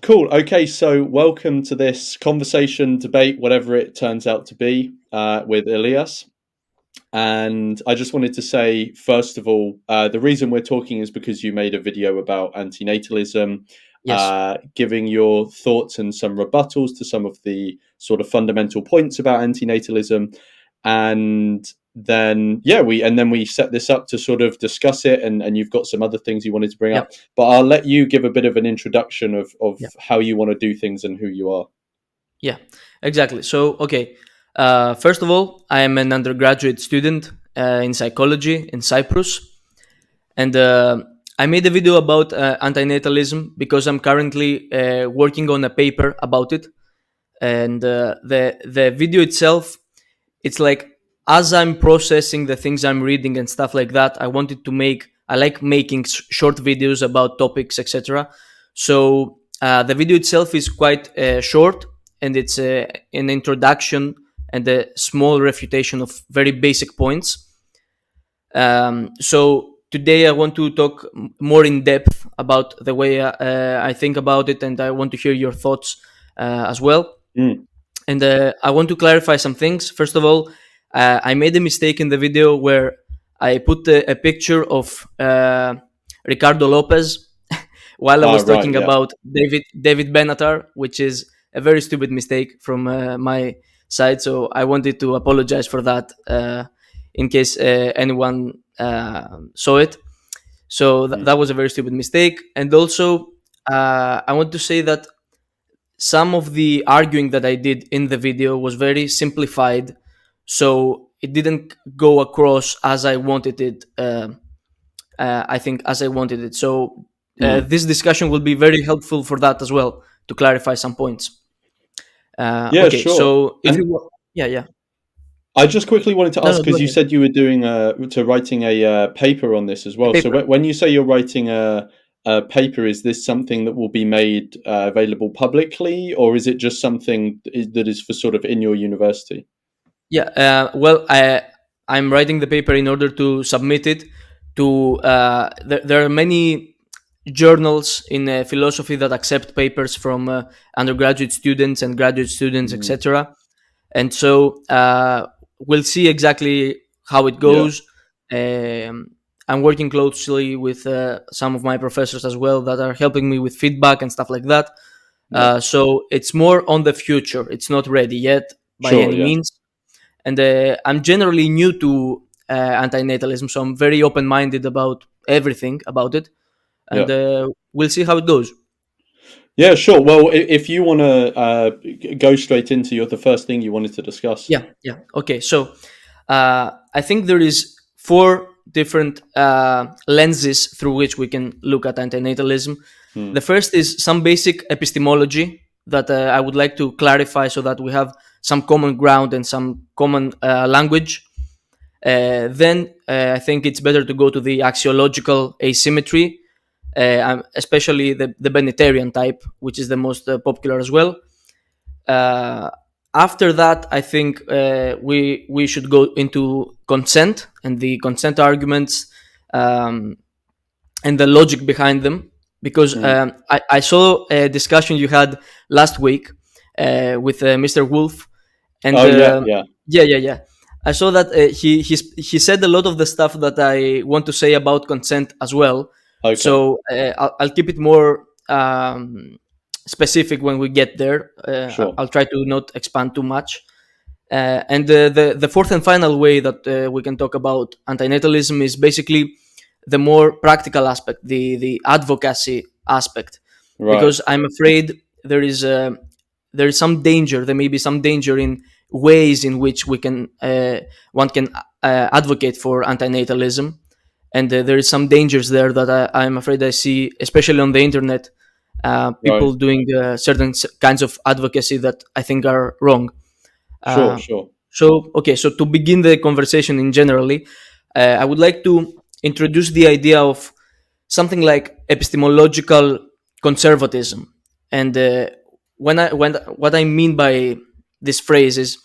Cool. Okay, so welcome to this conversation, debate, whatever it turns out to be, with Elias. And I just wanted to say, first of all, the reason we're talking is because you made a video about antinatalism, Yes. giving your thoughts and some rebuttals to some of the sort of fundamental points about antinatalism. And then we set this up to sort of discuss it, and you've got some other things you wanted to bring Yep. up. But I'll let you give a bit of an introduction of Yeah. how you want to do things and who you are. Yeah. Exactly. So, okay. First of all, I am an undergraduate student in psychology in Cyprus, and I made a video about antinatalism because I'm currently working on a paper about it. And the video itself, it's like as I'm processing the things I'm reading and stuff like that, I like making short videos about topics, etc. So the video itself is quite short, and it's an introduction and a small refutation of very basic points. So today I want to talk more in depth about the way I think about it, and I want to hear your thoughts as well. Mm. And I want to clarify some things. First of all, I made a mistake in the video where I put a picture of Ricardo Lopez while I was Right, talking yeah. about David Benatar, which is a very stupid mistake from my side. So I wanted to apologize for that in case anyone saw it. So Mm. that was a very stupid mistake. And also, I want to say that some of the arguing that I did in the video was very simplified, so it didn't go across as I wanted it. I think as I wanted it. So Mm. this discussion will be very helpful for that as well to clarify some points. Yeah, Okay, sure. so if you And yeah, yeah, I just quickly wanted to no, ask no, go because you ahead. said you were doing writing a paper on this as A well. So paper. when you say you're writing a paper, is this something that will be made available publicly, or is it just something that is for sort of in your university? Yeah. Well, I'm writing the paper in order to submit it to. There are many journals in philosophy that accept papers from undergraduate students and graduate students, Mm. etc. And so we'll see exactly how it Yeah, goes. Um, I'm working closely with some of my professors as well that are helping me with feedback and stuff like that. yeah, So it's more on the future. It's not ready yet by sure, any yeah, means. And I'm generally new to antinatalism, so I'm very open-minded about everything about it. And yeah. we'll see how it goes. Yeah, sure. Well, if you want to go straight into the first thing you wanted to discuss. Yeah, yeah. Okay, so I think there is four different lenses through which we can look at antinatalism. Mm. The first is some basic epistemology that I would like to clarify so that we have some common ground and some common language. Then I think it's better to go to the axiological asymmetry, especially the Benatarian type, which is the most popular as well. Uh, After that, I think we should go into consent and the consent arguments, um, and the logic behind them, because Mm. I saw a discussion you had last week with Mr. Wolf, and Oh yeah, yeah. yeah, yeah, yeah. I saw that he said a lot of the stuff that I want to say about consent as well. Okay, So I'll keep it more specific when we get there. sure. I'll try to not expand too much. And the fourth and final way that we can talk about antinatalism is basically the more practical aspect, the advocacy aspect, Right. because I'm afraid there is some danger. There may be some danger in ways in which we can one can advocate for antinatalism, and there is some dangers there that I'm afraid I see, especially on the internet, Right. people doing certain kinds of advocacy that I think are wrong. Sure, Uh, sure. so, okay, so to begin the conversation in generally, I would like to introduce the idea of something like epistemological conservatism. And when what I mean by this phrase is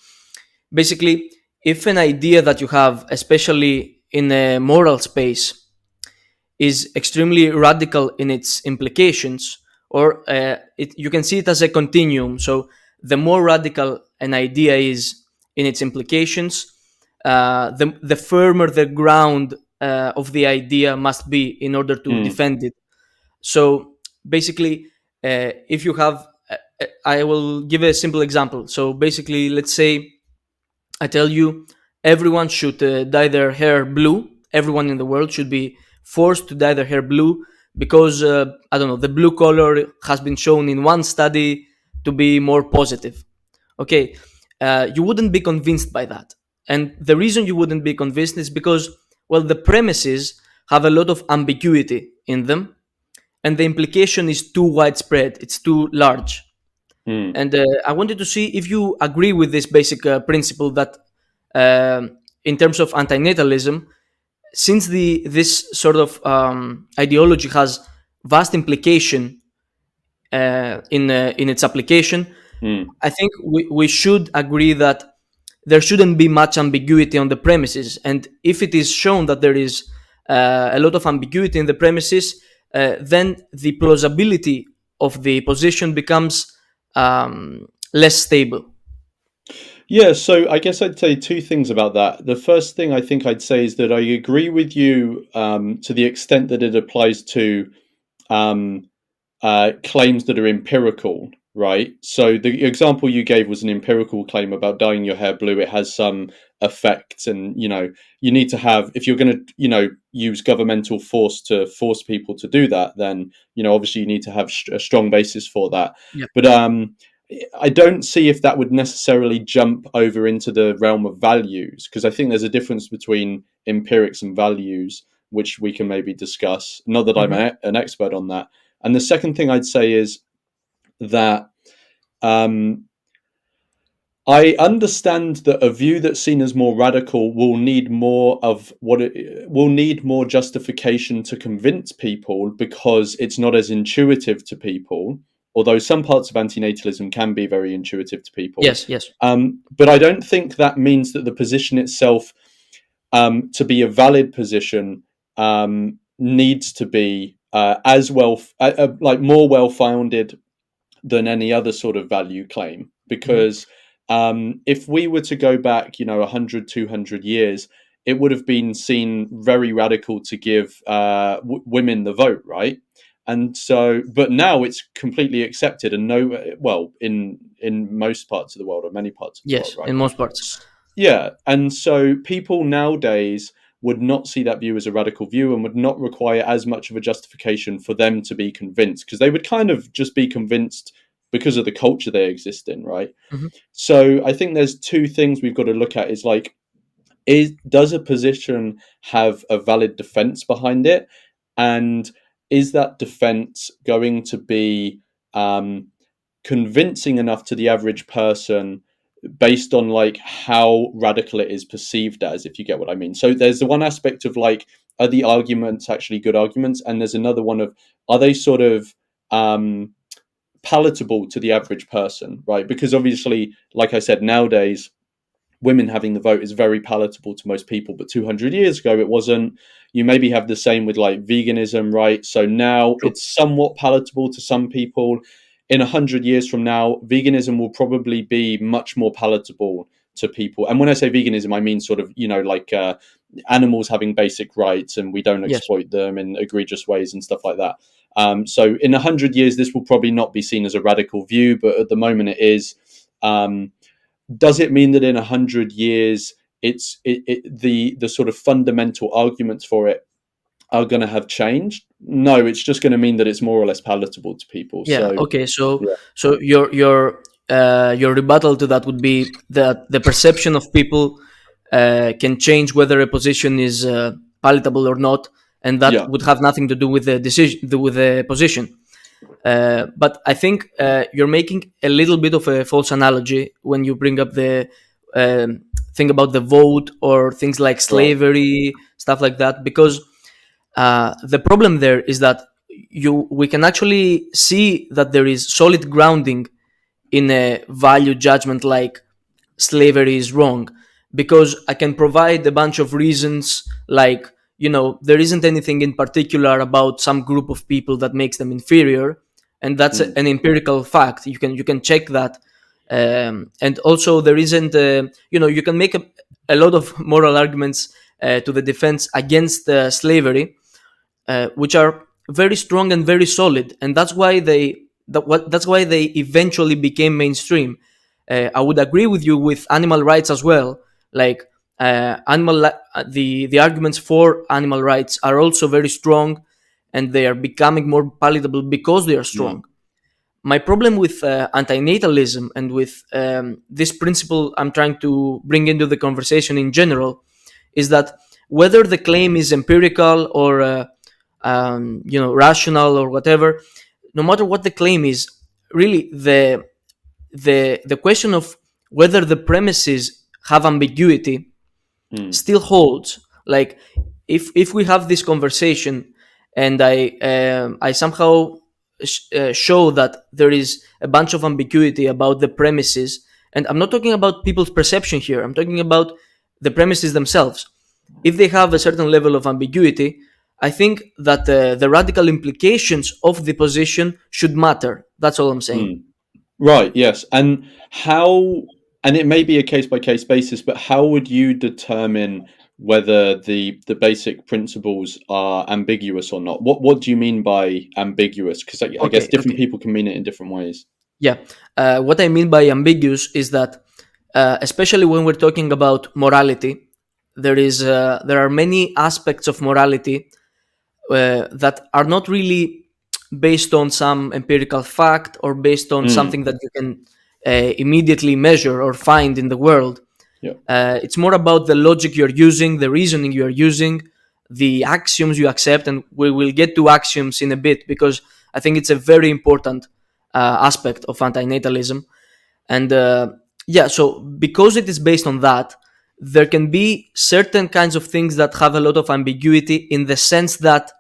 basically if an idea that you have, especially in a moral space, is extremely radical in its implications, or you can see it as a continuum. So the more radical an idea is in its implications, the firmer the ground of the idea must be in order to Mm, defend it. So basically, if you have, I will give a simple example. So basically, let's say I tell you everyone should dye their hair blue. Everyone in the world should be forced to dye their hair blue because I don't know, the blue color has been shown in one study to be more positive. Okay, you wouldn't be convinced by that, and the reason you wouldn't be convinced is because, well, the premises have a lot of ambiguity in them, and the implication is too widespread. It's too large. mm. And I wanted to see if you agree with this basic principle that, in terms of antinatalism, since this sort of ideology has vast implication in its application, Mm. I think we should agree that there shouldn't be much ambiguity on the premises. And if it is shown that there is a lot of ambiguity in the premises, then the plausibility of the position becomes less stable. Yeah, so I guess I'd say two things about that. The first thing I think I'd say is that I agree with you to the extent that it applies to um, claims that are empirical, right? So the example you gave was an empirical claim about dyeing your hair blue. It has some effect, and you need to have, if you're going to use governmental force to force people to do that, then obviously you need to have a strong basis for that. Yeah. But I don't see if that would necessarily jump over into the realm of values, because I think there's a difference between empirics and values, which we can maybe discuss. Not that I'm Hmm. an expert on that. And the second thing I'd say is that I understand that a view that's seen as more radical will need more of what it will need more justification to convince people, because it's not as intuitive to people. Although some parts of antinatalism can be very intuitive to people, Yes, yes. but I don't think that means that the position itself, to be a valid position, needs to be as well, like more well founded than any other sort of value claim. Hmm. Because if we were to go back 100, 200 years, it would have been seen very radical to give women the vote, right? And so, but now it's completely accepted, and well, in most parts of the world, or many parts of the world, Yes, right? in most parts. Yeah, and so people nowadays would not see that view as a radical view, and would not require as much of a justification for them to be convinced, because they would kind of just be convinced because of the culture they exist in, right? Hmm. So I think there's two things we've got to look at: is like, does a position have a valid defense behind it, and is that defense going to be convincing enough to the average person, based on like how radical it is perceived as, if you get what I mean. So there's the one aspect of like, are the arguments actually good arguments, and there's another one of, are they sort of palatable to the average person, right? Because obviously, like I said, nowadays women having the vote is very palatable to most people, but 200 years ago it wasn't. You maybe have the same with like veganism, right? So now True. it's somewhat palatable to some people. In 100 years from now, veganism will probably be much more palatable to people. And when I say veganism, I mean sort of, like animals having basic rights, and we don't Yes. exploit them in egregious ways and stuff like that. So in 100 years, this will probably not be seen as a radical view, but at the moment it is. Does it mean that in 100 years, the sort of fundamental arguments for it are going to have changed? No, it's just going to mean that it's more or less palatable to people. Yeah. So Okay. So yeah, so your rebuttal to that would be that the perception of people can change whether a position is palatable or not, and that yeah, would have nothing to do with the decision, with the position. But I think you're making a little bit of a false analogy when you bring up the thing about the vote or things like right, slavery, stuff like that, because the problem there is that we can actually see that there is solid grounding in a value judgment like slavery is wrong, because I can provide a bunch of reasons, like, there isn't anything in particular about some group of people that makes them inferior, and that's Mm. an empirical fact. You can check that, and also there isn't you can make a lot of moral arguments to the defense against slavery, which are very strong and very solid, and that's why they eventually became mainstream. I would agree with you with animal rights as well. Like the arguments for animal rights are also very strong, and they are becoming more palatable because they are Mm. strong. My problem with antinatalism and with this principle I'm trying to bring into the conversation in general is that whether the claim is empirical or rational or whatever, no matter what the claim is, really the question of whether the premises have ambiguity Mm. still holds. Like if we have this conversation and I somehow show that there is a bunch of ambiguity about the premises, and I'm not talking about people's perception here, I'm talking about the premises themselves. If they have a certain level of ambiguity, I think that the radical implications of the position should matter. That's all I'm saying. Mm. Right, yes. And how, and it may be a case by case basis, but how would you determine whether the basic principles are ambiguous or not? What do you mean by ambiguous? Because I guess Okay, different okay. people can mean it in different ways. Yeah. What I mean by ambiguous is that, especially when we're talking about morality, there are many aspects of morality that are not really based on some empirical fact or based on Mm. something that you can immediately measure or find in the world. Yeah. It's more about the logic you're using, the reasoning you're using, the axioms you accept, and we will get to axioms in a bit because I think it's a very important aspect of antinatalism. And yeah, so because it is based on that, there can be certain kinds of things that have a lot of ambiguity in the sense that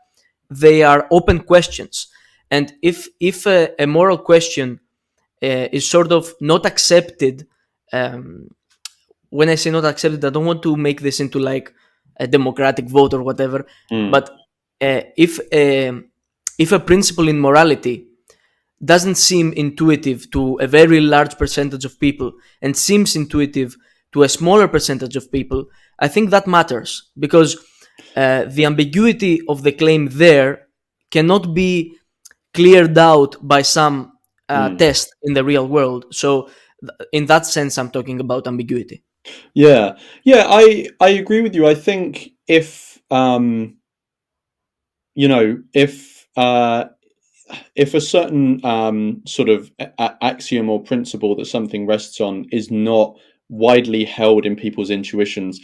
they are open questions. And if a moral question is sort of not accepted, um, when I say not accepted, I don't want to make this into like a democratic vote or whatever. Mm. But if a principle in morality doesn't seem intuitive to a very large percentage of people and seems intuitive to a smaller percentage of people, I think that matters because the ambiguity of the claim there cannot be cleared out by some Mm. test in the real world. So, in that sense, I'm talking about ambiguity. Yeah. Yeah, I agree with you. I think if you know, if a certain sort of axiom or principle that something rests on is not widely held in people's intuitions,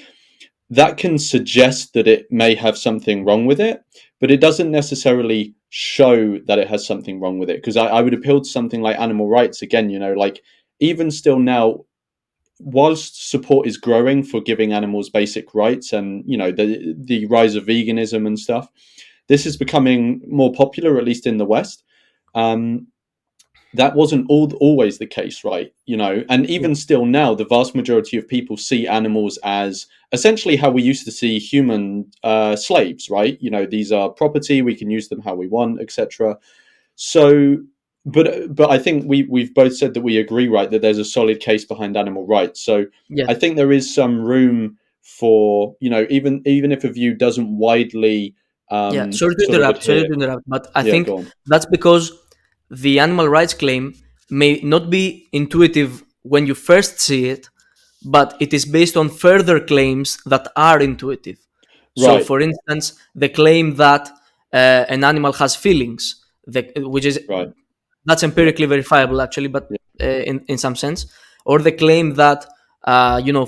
that can suggest that it may have something wrong with it, but it doesn't necessarily show that it has something wrong with it. Because I would appeal to something like animal rights again, like even still now, whilst support is growing for giving animals basic rights and, the rise of veganism and stuff, this is becoming more popular, at least in the West. Um, that wasn't always the case, right? And Yeah, even still now, the vast majority of people see animals as essentially how we used to see human slaves, right? These are property, we can use them how we want, etc. So, but I think we've both said that we agree, right, that there's a solid case behind animal rights. So yeah, I think there is some room for, even if a view doesn't widely yeah. Sorry to sort of interrupt. Sorry adhere. to interrupt. But I Yeah, think go on. that's because the animal rights claim may not be intuitive when you first see it, but it is based on further claims that are intuitive. So, Right, for instance, the claim that an animal has feelings, which is right. that's Yeah, empirically verifiable actually, but yeah. in some sense, or the claim that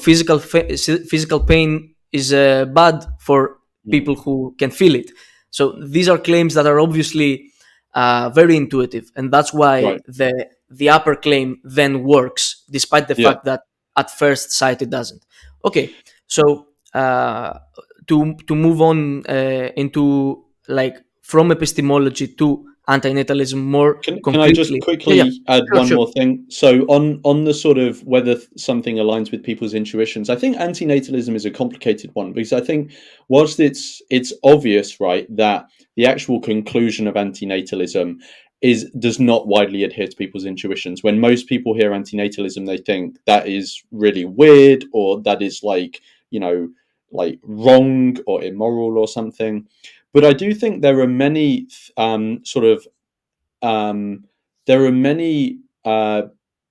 physical pain is bad for Mm. people who can feel it. So these are claims that are obviously very intuitive, and that's why Right. the upper claim then works, despite the Yeah. fact that at first sight it doesn't. Okay, so to move on into like from epistemology to antinatalism more Can I just concretely. Yeah, yeah, quickly add sure, one sure. more thing? So on the sort of whether something aligns with people's intuitions, I think antinatalism is a complicated one because I think whilst it's obvious, right, that the actual conclusion of antinatalism does not widely adhere to people's intuitions. When most people hear antinatalism, they think that is really weird, or that is like, like wrong or immoral or something. But I do think there are many sort of there are many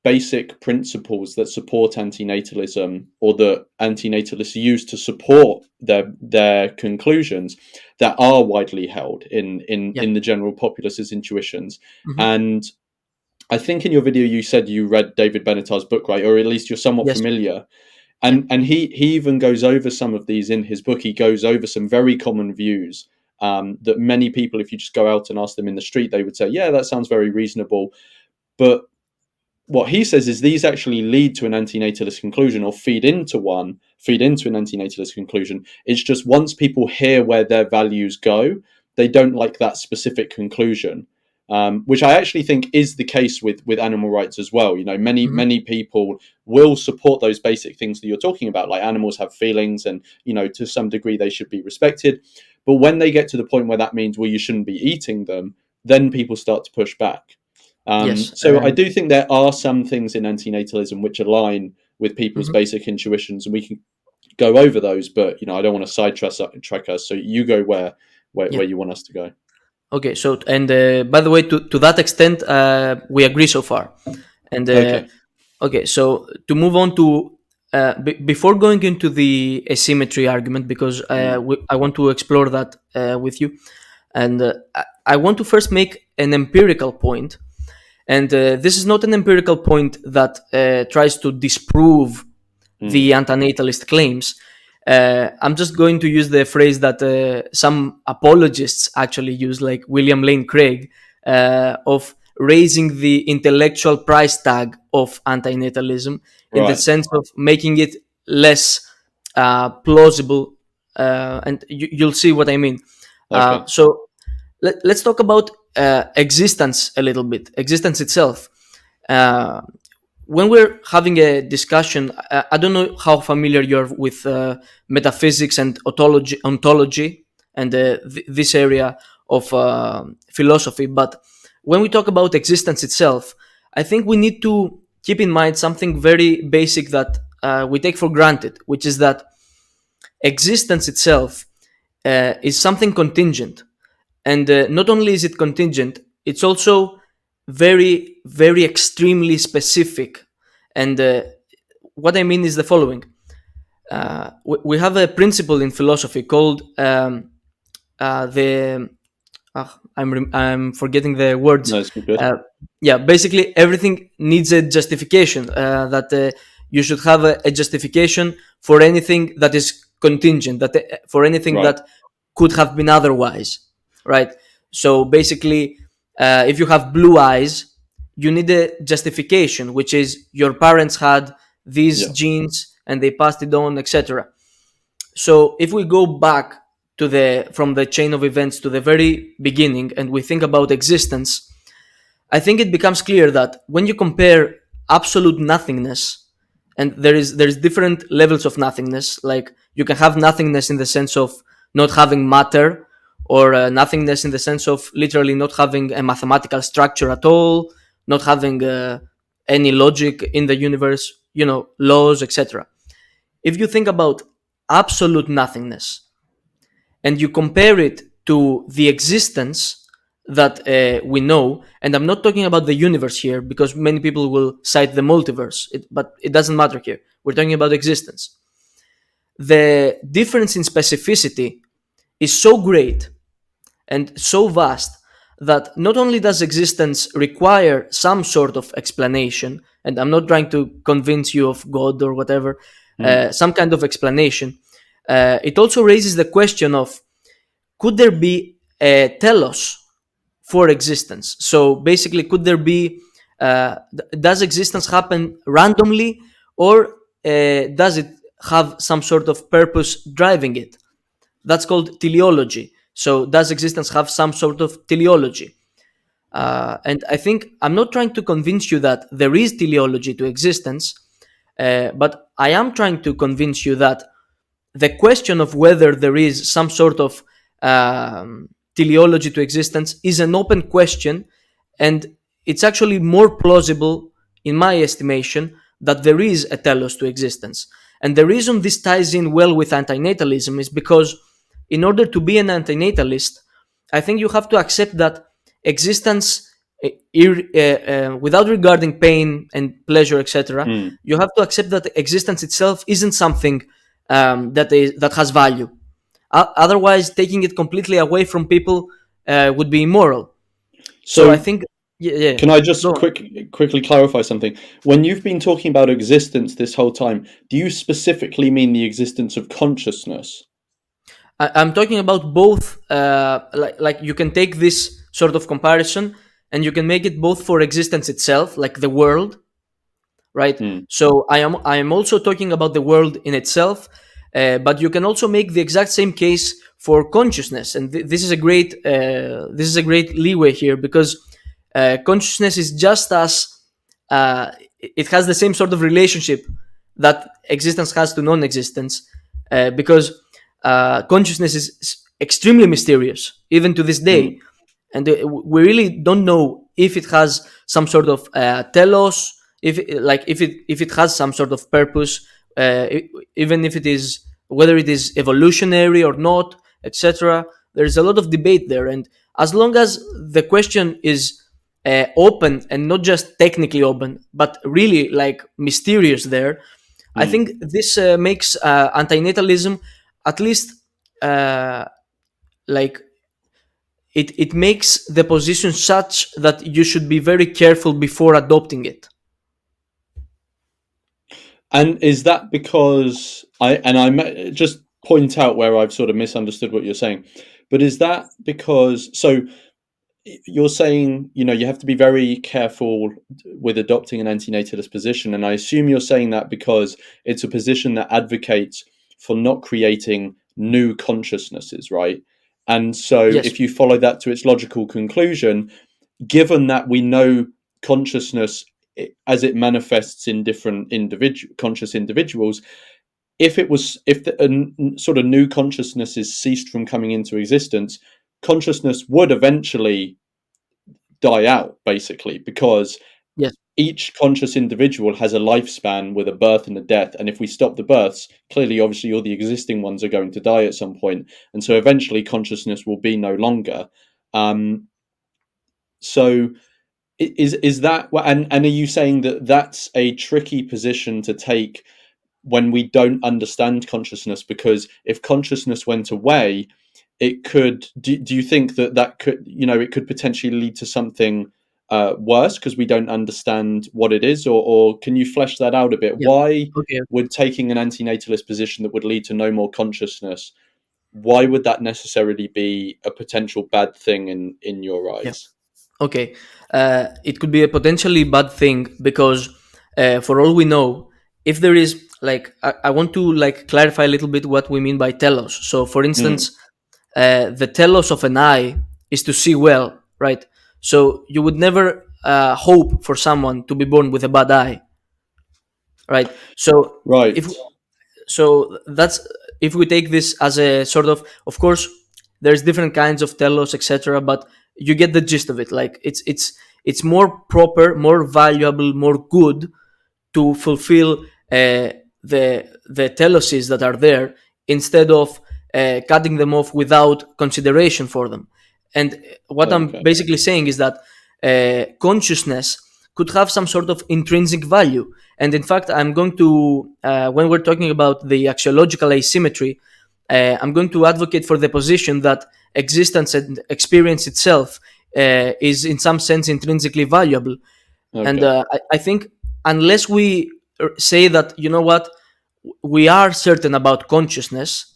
basic principles that support antinatalism, or that antinatalists use to support their conclusions, that are widely held Yeah. in the general populace's intuitions. Hmm. And I think in your video you said you read David Benatar's book, right? Or at least you're somewhat Yes. familiar. Yeah. And he even goes over some of these in his book. He goes over some very common views that many people, if you just go out and ask them in the street, they would say, yeah, that sounds very reasonable. But what he says is these actually lead to an antinatalist conclusion, or feed into an antinatalist conclusion. It's just once people hear where their values go, they don't like that specific conclusion, which I actually think is the case with animal rights as well. Hmm. Many people will support those basic things that you're talking about, like animals have feelings, and to some degree they should be respected. But when they get to the point where that means, well, you shouldn't be eating them, then people start to push back. Yes. So I do think there are some things in antinatalism which align with people's Mhm. basic intuitions, and we can go over those. But I don't want to sidetrack us. So you go Yeah. where you want us to go. Okay. So, and by the way, to that extent, we agree so far. And Okay. okay, so to move on to before going into the asymmetry argument, because Mm. I want to explore that with you, and I want to first make an empirical point, and this is not an empirical point that tries to disprove the Mm. antinatalist claims. I'm just going to use the phrase that some apologists actually use, like William Lane Craig, of raising the intellectual price tag of antinatalism, in the Right. sense of making it less plausible, and you'll see what I mean. Okay. So let's talk about existence a little bit, existence itself. Uh, when we're having a discussion, I don't know how familiar you're with metaphysics and ontology and this area of philosophy, but when we talk about existence itself, I think we need to keep in mind something very basic that we take for granted, which is that existence itself is something contingent. And not only is it contingent, it's also very, very extremely specific. And what I mean is the following: we have a principle in philosophy called the I'm forgetting the words. No, it's good. Uh, yeah, basically everything needs a justification. That you should have a justification for anything that is contingent. That for anything Right. that could have been otherwise, right? So basically, if you have blue eyes, you need a justification, which is your parents had these Yeah. genes and they passed it on, etc. So if we go back to the from the chain of events to the very beginning and we think about existence, I think it becomes clear that when you compare absolute nothingness, and there's different levels of nothingness. Like you can have nothingness in the sense of not having matter, or nothingness in the sense of literally not having a mathematical structure at all, not having any logic in the universe, laws, etc. If you think about absolute nothingness and you compare it to the existence that we know, and I'm not talking about the universe here because many people will cite the multiverse, but it doesn't matter here. We're talking about existence. The difference in specificity is so great and so vast that not only does existence require some sort of explanation, and I'm not trying to convince you of God or whatever, Mm. some kind of explanation, it also raises the question of, could there be a telos for existence? So basically, could there be, does existence happen randomly, or does it have some sort of purpose driving it? That's called teleology. So does existence have some sort of teleology? And I think I'm not trying to convince you that there is teleology to existence, but I am trying to convince you that the question of whether there is some sort of teleology to existence is an open question, And it's actually more plausible, in my estimation, that there is a telos to existence. And the reason this ties in well with antinatalism is because, in order to be an antinatalist, I think you have to accept that existence, without regarding pain and pleasure, etc., Mm. you have to accept that existence itself isn't something that has value. Otherwise, taking it completely away from people would be immoral. So I So think, yeah. can I just Go on. quickly clarify something? When you've been talking about existence this whole time, do you specifically mean the existence of consciousness? I'm talking about both. Like you can take this sort of comparison, and you can make it both for existence itself, like the world, right? Mm. So I am also talking about the world in itself, but you can also make the exact same case for consciousness, and this is a great leeway here, because consciousness is just as it has the same sort of relationship that existence has to non-existence, because consciousness is extremely mysterious even to this day, Mm. and we really don't know if it has some sort of telos, if it has some sort of purpose, even if it is, whether it is evolutionary or not, etc. There's a lot of debate there, and as long as the question is open, and not just technically open but really like mysterious there, I Mm. think this makes antinatalism, at least, uh, like it makes the position such that you should be very careful before adopting it. And is that because just point out where I've sort of misunderstood what you're saying, but is that because you're saying, you have to be very careful with adopting an antinatalist position, and I assume you're saying that because it's a position that advocates for not creating new consciousnesses, right? And so Yes. if you follow that to its logical conclusion, given that we know consciousness as it manifests in different conscious individuals, if sort of new consciousnesses ceased from coming into existence, consciousness would eventually die out, basically, because Yes. each conscious individual has a lifespan with a birth and a death, and if we stop the births, clearly, obviously, all the existing ones are going to die at some point, and so eventually consciousness will be no longer. Um, so is that, and are you saying that that's a tricky position to take when we don't understand consciousness, because if consciousness went away, it could do you think that could, it could potentially lead to something worse because we don't understand what it is, or can you flesh that out a bit? Yeah. Why Okay. would taking an antinatalist position that would lead to no more consciousness, why would that necessarily be a potential bad thing in your Yeah. eyes? Okay. It could be a potentially bad thing because, for all we know, if there is, like, I want to like clarify a little bit what we mean by telos. So, for Mm, instance, the telos of an eye is to see well, right? So you would never hope for someone to be born with a bad eye, right? So if right. that's, if we take this as a sort of course, there's different kinds of telos, etc., but you get the gist of it. Like it's more proper, more valuable, more good to fulfill the teloses that are there, instead of cutting them off without consideration for them. And what I'm Okay. basically saying is that consciousness could have some sort of intrinsic value. And in fact, I'm going to, when we're talking about the axiological asymmetry, I'm going to advocate for the position that existence and experience itself is in some sense intrinsically valuable. And Okay. I think, unless we say that, you know what, we are certain about consciousness,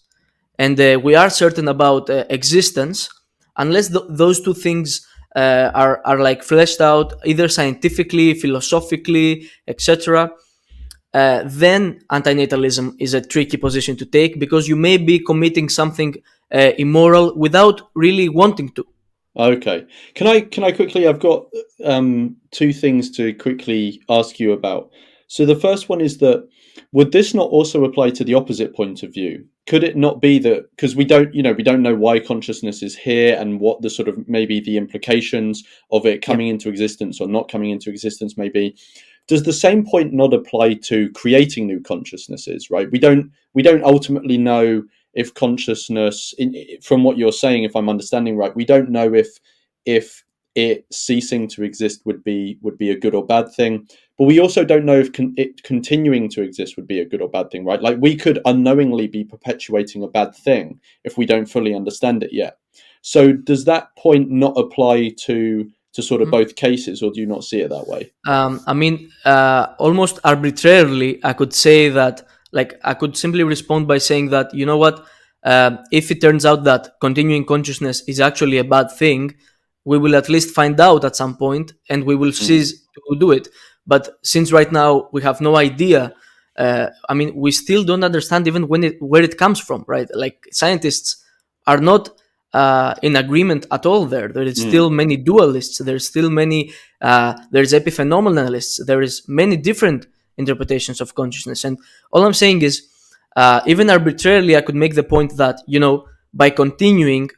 and we are certain about existence, unless those two things are like fleshed out either scientifically, philosophically, etc., then antinatalism is a tricky position to take, because you may be committing something immoral without really wanting to. Okay. Can I quickly? I've got two things to quickly ask you about. So the first one is that, would this not also apply to the opposite point of view? Could it not be that, because we don't know why consciousness is here and what the sort of maybe the implications of it Yeah. coming into existence or not coming into existence may be? Does the same point not apply to creating new consciousnesses? Right? We don't ultimately know if consciousness, from what you're saying, if I'm understanding right, we don't know if it ceasing to exist would be a good or bad thing, but we also don't know if it continuing to exist would be a good or bad thing, right? Like we could unknowingly be perpetuating a bad thing if we don't fully understand it yet. So does that point not apply to sort of Mhm. both cases, or do you not see it that way? I mean, almost arbitrarily, I could say that, like, I could simply respond by saying that, you know what, if it turns out that continuing consciousness is actually a bad thing, we will at least find out at some point and we will Mm, cease to do it. But since right now we have no idea, I mean, we still don't understand even where it comes from, right? Like, scientists are not in agreement at all there. There is still mm, many dualists. There's still many. There's epiphenomenalists. There is many different interpretations of consciousness. And all I'm saying is, even arbitrarily, I could make the point that, by continuing,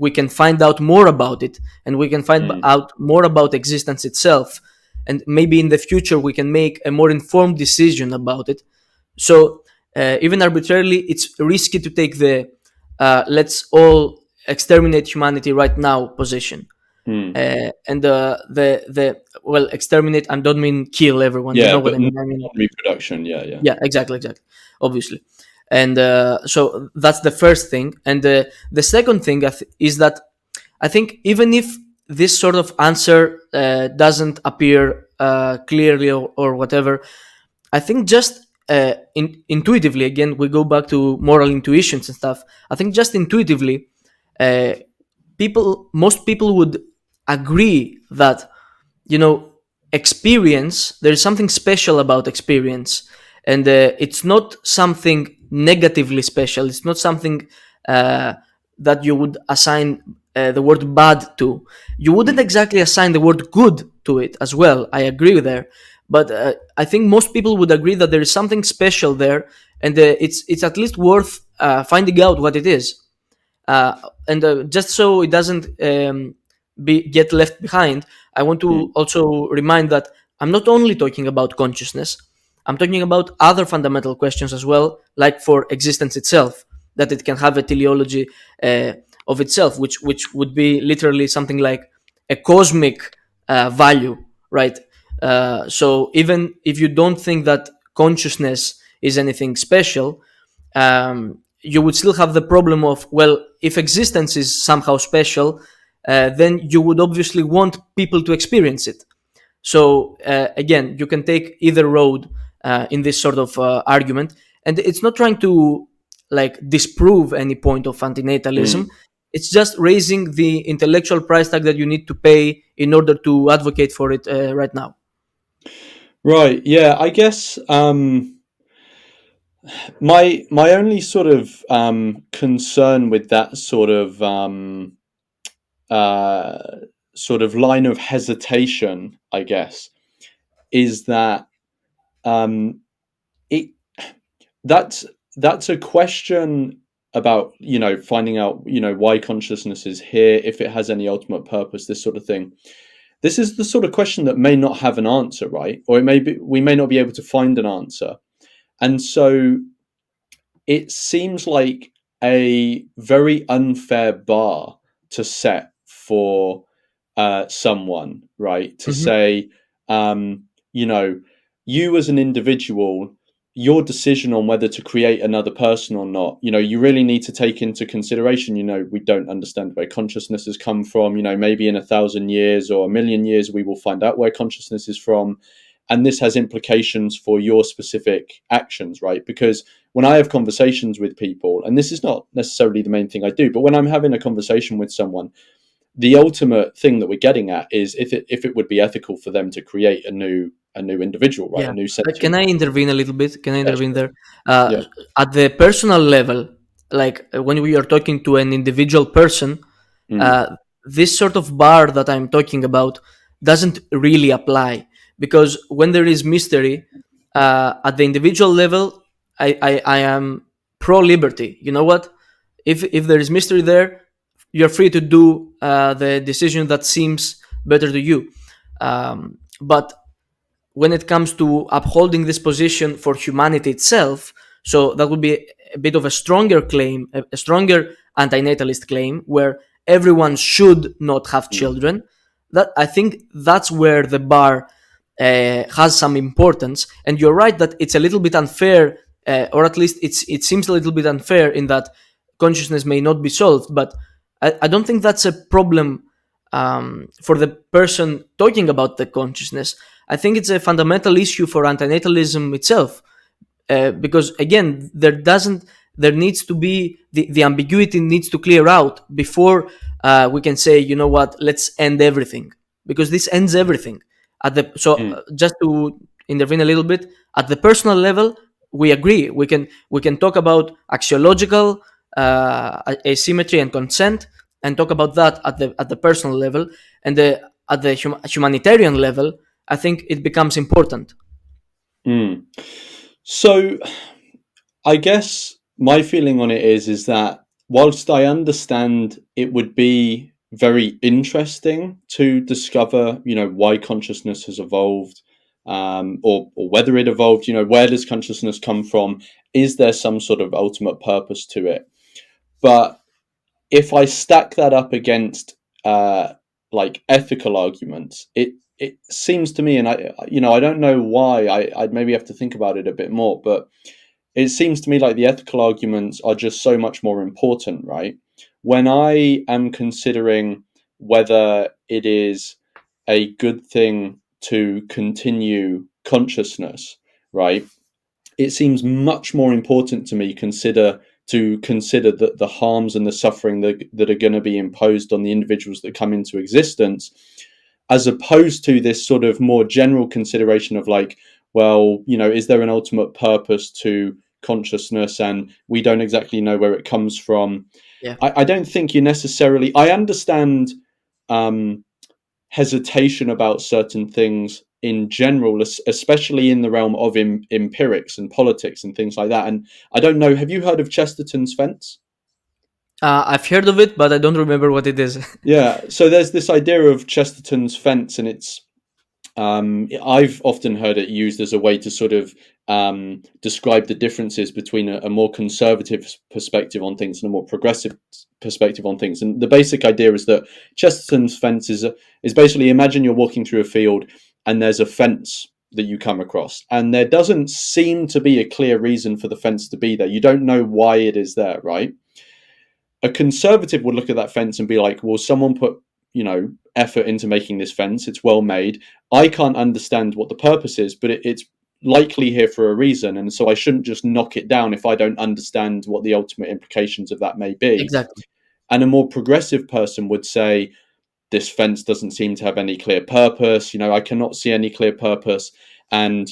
we can find out more about it, and we can find mm, out more about existence itself, and maybe in the future we can make a more informed decision about it. So even arbitrarily, it's risky to take the let's all exterminate humanity right now position. mm. And the well, exterminate, I don't mean kill everyone. You Yeah, know what but I mean? I mean, non-reproduction. Yeah, yeah. yeah, exactly, obviously. And so that's the first thing. And the second thing is that I think even if this sort of answer doesn't appear clearly, or whatever, I think just intuitively, again, we go back to moral intuitions and stuff. I think just intuitively, uh, most people would agree that, you know experience, there's something special about experience, and it's not something negatively special. It's not something uh, that you would assign the word bad to. You wouldn't Mm, exactly assign the word good to it as well. I agree with there, but I think most people would agree that there is something special there, and it's at least worth finding out what it is. And just so it doesn't get left behind, I want mm, to also remind that I'm not only talking about consciousness. I'm talking about other fundamental questions as well, like for existence itself, that it can have a teleology uh, of itself, which would be literally something like a cosmic value, right? So even if you don't think that consciousness is anything special, you would still have the problem of, well, if existence is somehow special, then you would obviously want people to experience it. So again, you can take either road in this sort of argument, and it's not trying to, like, disprove any point of antinatalism. mm. It's just raising the intellectual price tag that you need to pay in order to advocate for it right now. Right. Yeah. I guess my only sort of concern with that uh, sort of line of hesitation, I guess, is that um, it that's that's a question about finding out why consciousness is here, if it has any ultimate purpose, this sort of thing. This is the sort of question that may not have an answer, right? Or it may be we may not be able to find an answer, and so it seems like a very unfair bar to set for someone, right? To Hmm. say, you know, you as an individual, your decision on whether to create another person or not, you really need to take into consideration, we don't understand where consciousness has come from. Maybe in 1,000 years or 1,000,000 years, we will find out where consciousness is from. And this has implications for your specific actions, right? Because when I have conversations with people, and this is not necessarily the main thing I do, but when I'm having a conversation with someone, the ultimate thing that we're getting at is if it would be ethical for them to create a new individual, right? A Yeah. new Can sentient. I intervene a little bit? Can I Yeah, intervene sure. there? Yeah. At the personal level, like when we are talking to an individual person, Mm, uh, this sort of bar that I'm talking about doesn't really apply, because when there is mystery, at the individual level, I am pro liberty. You know what? If there is mystery there, you're free to do the decision that seems better to you. But when it comes to upholding this position for humanity itself, so that would be a bit of a stronger claim, a stronger anti-natalist claim, where everyone should not have mm, children. That I think that's where the bar has some importance. And you're right that it's a little bit unfair, or at least it seems a little bit unfair in that consciousness may not be solved. But I don't think that's a problem for the person talking about the consciousness. I think it's a fundamental issue for antinatalism itself, because again, there needs to be the ambiguity needs to clear out before we can say, you know what, let's end everything, because this ends everything. mm, Just to intervene a little bit, at the personal level, we agree. We can talk about axiological asymmetry and consent, and talk about that at the personal level, and at the humanitarian level, I think it becomes important. mm. So I guess my feeling on it is that whilst I understand it would be very interesting to discover, why consciousness has evolved, or whether it evolved, where does consciousness come from? Is there some sort of ultimate purpose to it? But if I stack that up against like ethical arguments, it seems to me, and I don't know why. I'd maybe have to think about it a bit more, but it seems to me like the ethical arguments are just so much more important, right? When I am considering whether it is a good thing to continue consciousness, right? It seems much more important to me consider the harms and the suffering that are going to be imposed on the individuals that come into existence, as opposed to this sort of more general consideration of like, well, is there an ultimate purpose to consciousness, and we don't exactly know where it comes from. Yeah. I don't think you necessarily. I understand um, hesitation about certain things in general, especially in the realm of empirics and politics and things like that. And I don't know. Have you heard of Chesterton's fence? I've heard of it, but I don't remember what it is. Yeah. So there's this idea of Chesterton's fence, and I've often heard it used as a way to sort of describe the differences between a more conservative perspective on things and a more progressive perspective on things. And the basic idea is that Chesterton's fence is basically, imagine you're walking through a field and there's a fence that you come across, and there doesn't seem to be a clear reason for the fence to be there. You don't know why it is there, right? A conservative would look at that fence and be like, well, someone put effort into making this fence. It's well made. I can't understand what the purpose is, but it's likely here for a reason, and so I shouldn't just knock it down if I don't understand what the ultimate implications of that may be. Exactly. And a more progressive person would say, this fence doesn't seem to have any clear purpose. I cannot see any clear purpose, and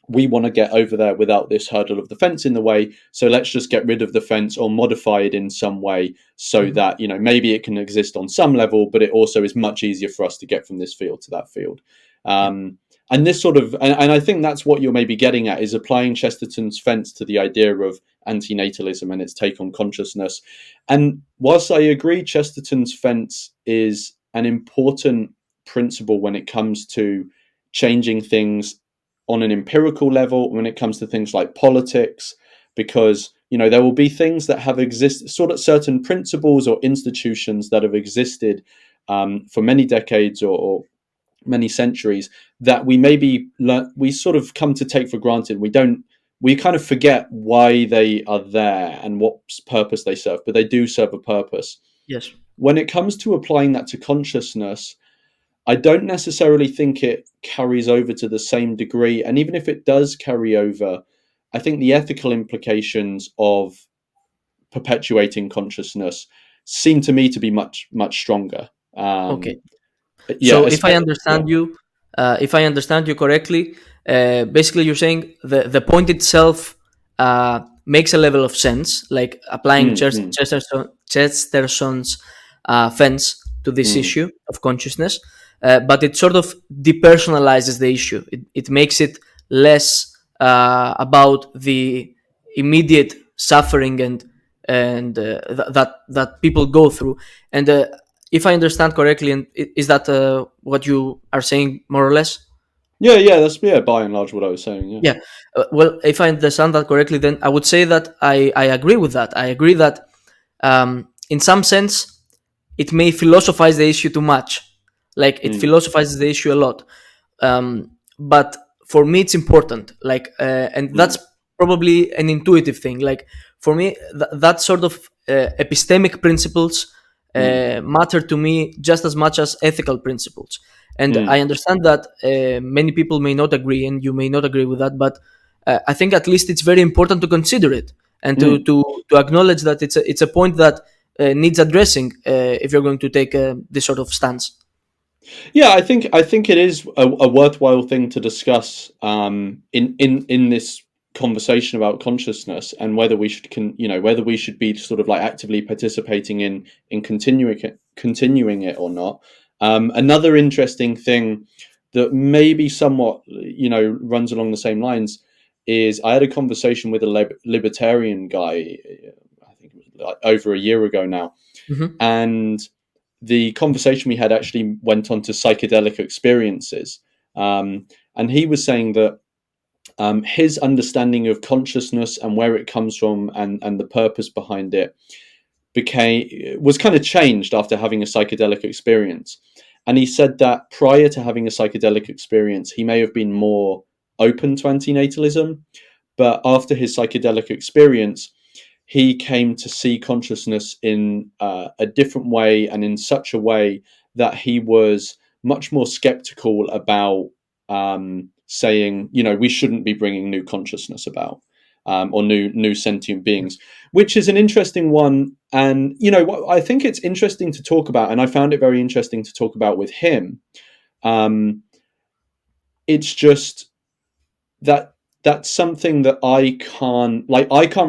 we want to get over there without this hurdle of the fence in the way. So let's just get rid of the fence or modify it in some way so Mhm. that, maybe it can exist on some level, but it also is much easier for us to get from this field to that field. Yeah. And this sort of, and I think that's what you're maybe getting at, is applying Chesterton's fence to the idea of antinatalism and its take on consciousness. And whilst I agree Chesterton's fence is an important principle when it comes to changing things on an empirical level, when it comes to things like politics, because there will be things that have existed, sort of certain principles or institutions that have existed for many decades or many centuries, that we sort of come to take for granted. We kind of forget why they are there and what purpose they serve, but they do serve a purpose. Yes. When it comes to applying that to consciousness, I don't necessarily think it carries over to the same degree. And even if it does carry over, I think the ethical implications of perpetuating consciousness seem to me to be much, much stronger. Okay. Yeah, So yeah. if I understand you correctly, basically you're saying the point itself makes a level of sense, like applying Mm, mm, Chesterton's fence to this mm, issue of consciousness, but it sort of depersonalizes the issue. It makes it less about the immediate suffering and that people go through. And if I understand correctly, and is that what you are saying more or less? Yeah, yeah, that's yeah, by and large what I was saying. Yeah. Yeah. Well, if I understand that correctly, then I would say that I agree with that. I agree that in some sense it may philosophize the issue too much. Like it Mm, philosophizes the issue a lot. But for me, it's important. And mm, that's probably an intuitive thing. Like for me, that sort of epistemic principles mm, matter to me just as much as ethical principles. And mm, I understand that many people may not agree, and you may not agree with that. But I think at least it's very important to consider it and to mm. to to acknowledge that it's a point that needs addressing if you're going to take this sort of stance. Yeah, I think it is a worthwhile thing to discuss in this conversation about consciousness and whether we should whether we should be sort of like actively participating in continuing it or not. Another interesting thing that maybe somewhat runs along the same lines is I had a conversation with a libertarian guy. I think it was like over a year ago now, Hmm. and the conversation we had actually went on to psychedelic experiences. And he was saying that his understanding of consciousness and where it comes from and the purpose behind it was kind of changed after having a psychedelic experience. And he said that prior to having a psychedelic experience, he may have been more open to antinatalism, but after his psychedelic experience, he came to see consciousness in a different way and in such a way that he was much more skeptical about saying, we shouldn't be bringing new consciousness about or new sentient beings, which is an interesting one. And I think it's interesting to talk about, and I found it very interesting to talk about with him. Um, it's just that that's something that I can't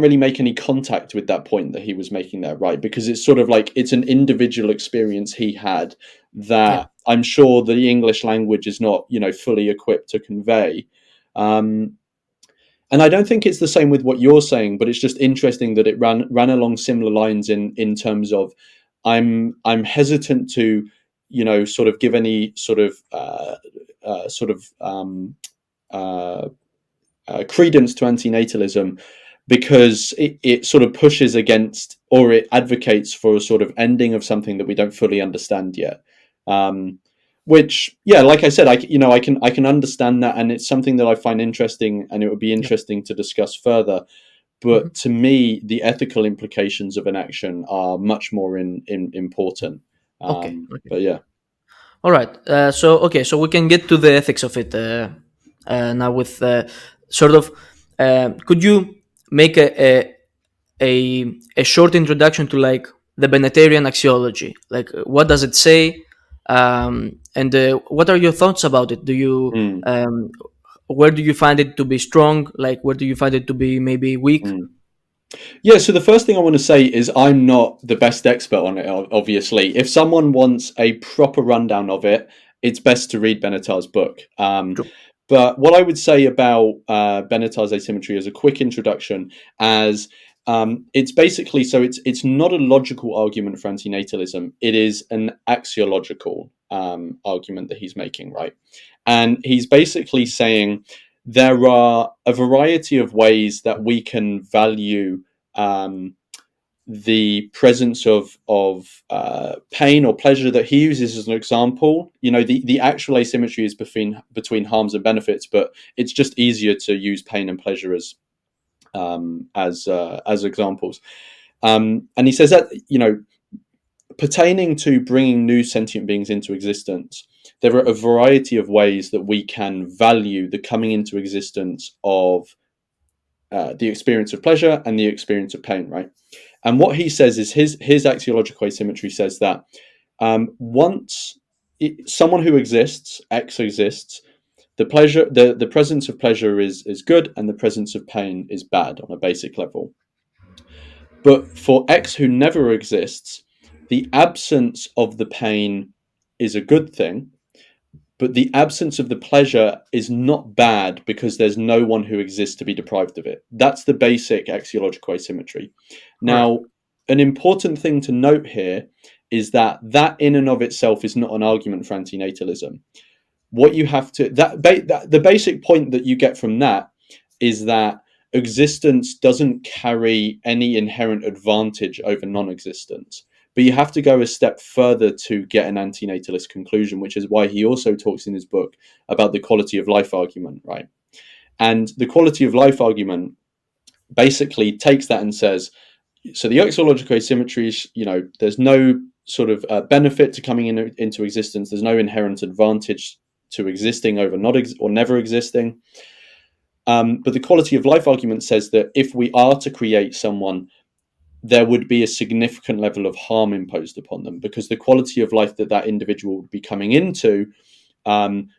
really make any contact with that point that he was making there, right? Because it's sort of like it's an individual experience he had Yeah. that I'm sure the English language is not, fully equipped to convey. Um, and I don't think it's the same with what you're saying, but it's just interesting that it ran along similar lines in terms of I'm hesitant to, sort of give any uh, credence to antinatalism because it sort of pushes against or it advocates for a sort of ending of something that we don't fully understand yet. Um, which, yeah, like I said, I can understand that, and it's something that I find interesting, and it would be Yeah. interesting to discuss further. Hmm. But to me, the ethical implications of an action are much more important. Okay. Okay. But yeah. All right. So we can get to the ethics of it now with sort of. Could you make a short introduction to like the Benatarian axiology? Like, what does it say? And what are your thoughts about it? Do you Mm, where do you find it to be strong? Like, where do you find it to be maybe weak? mm. Yeah, so the first thing I want to say is I'm not the best expert on it, obviously. If someone wants a proper rundown of it, it's best to read Benatar's book. True. But what I would say about Benatar's asymmetry as a quick introduction, as it's basically so it's not a logical argument for antinatalism. It is an axiological argument that he's making, right? And he's basically saying there are a variety of ways that we can value um, the presence of pain or pleasure that he uses as an example. The actual asymmetry is between harms and benefits, but it's just easier to use pain and pleasure as examples. And he says that pertaining to bringing new sentient beings into existence, there are a variety of ways that we can value the coming into existence of the experience of pleasure and the experience of pain, right? And what he says is his axiological asymmetry says that once someone who exists, X exists, the presence of pleasure is good, and the presence of pain is bad on a basic level. But for X who never exists, the absence of the pain is a good thing, but the absence of the pleasure is not bad because there's no one who exists to be deprived of it. That's the basic axiological asymmetry. Correct. Now, an important thing to note here is that in and of itself is not an argument for antinatalism. What you have to the basic point that you get from that is that existence doesn't carry any inherent advantage over non-existence. But you have to go a step further to get an antinatalist conclusion, which is why he also talks in his book about the quality of life argument, right? And the quality of life argument basically takes that and says, so the axiological asymmetry is, there's no sort of benefit to coming into existence. There's no inherent advantage to existing over or never existing. But the quality of life argument says that if we are to create someone, there would be a significant level of harm imposed upon them, because the quality of life that individual would be coming into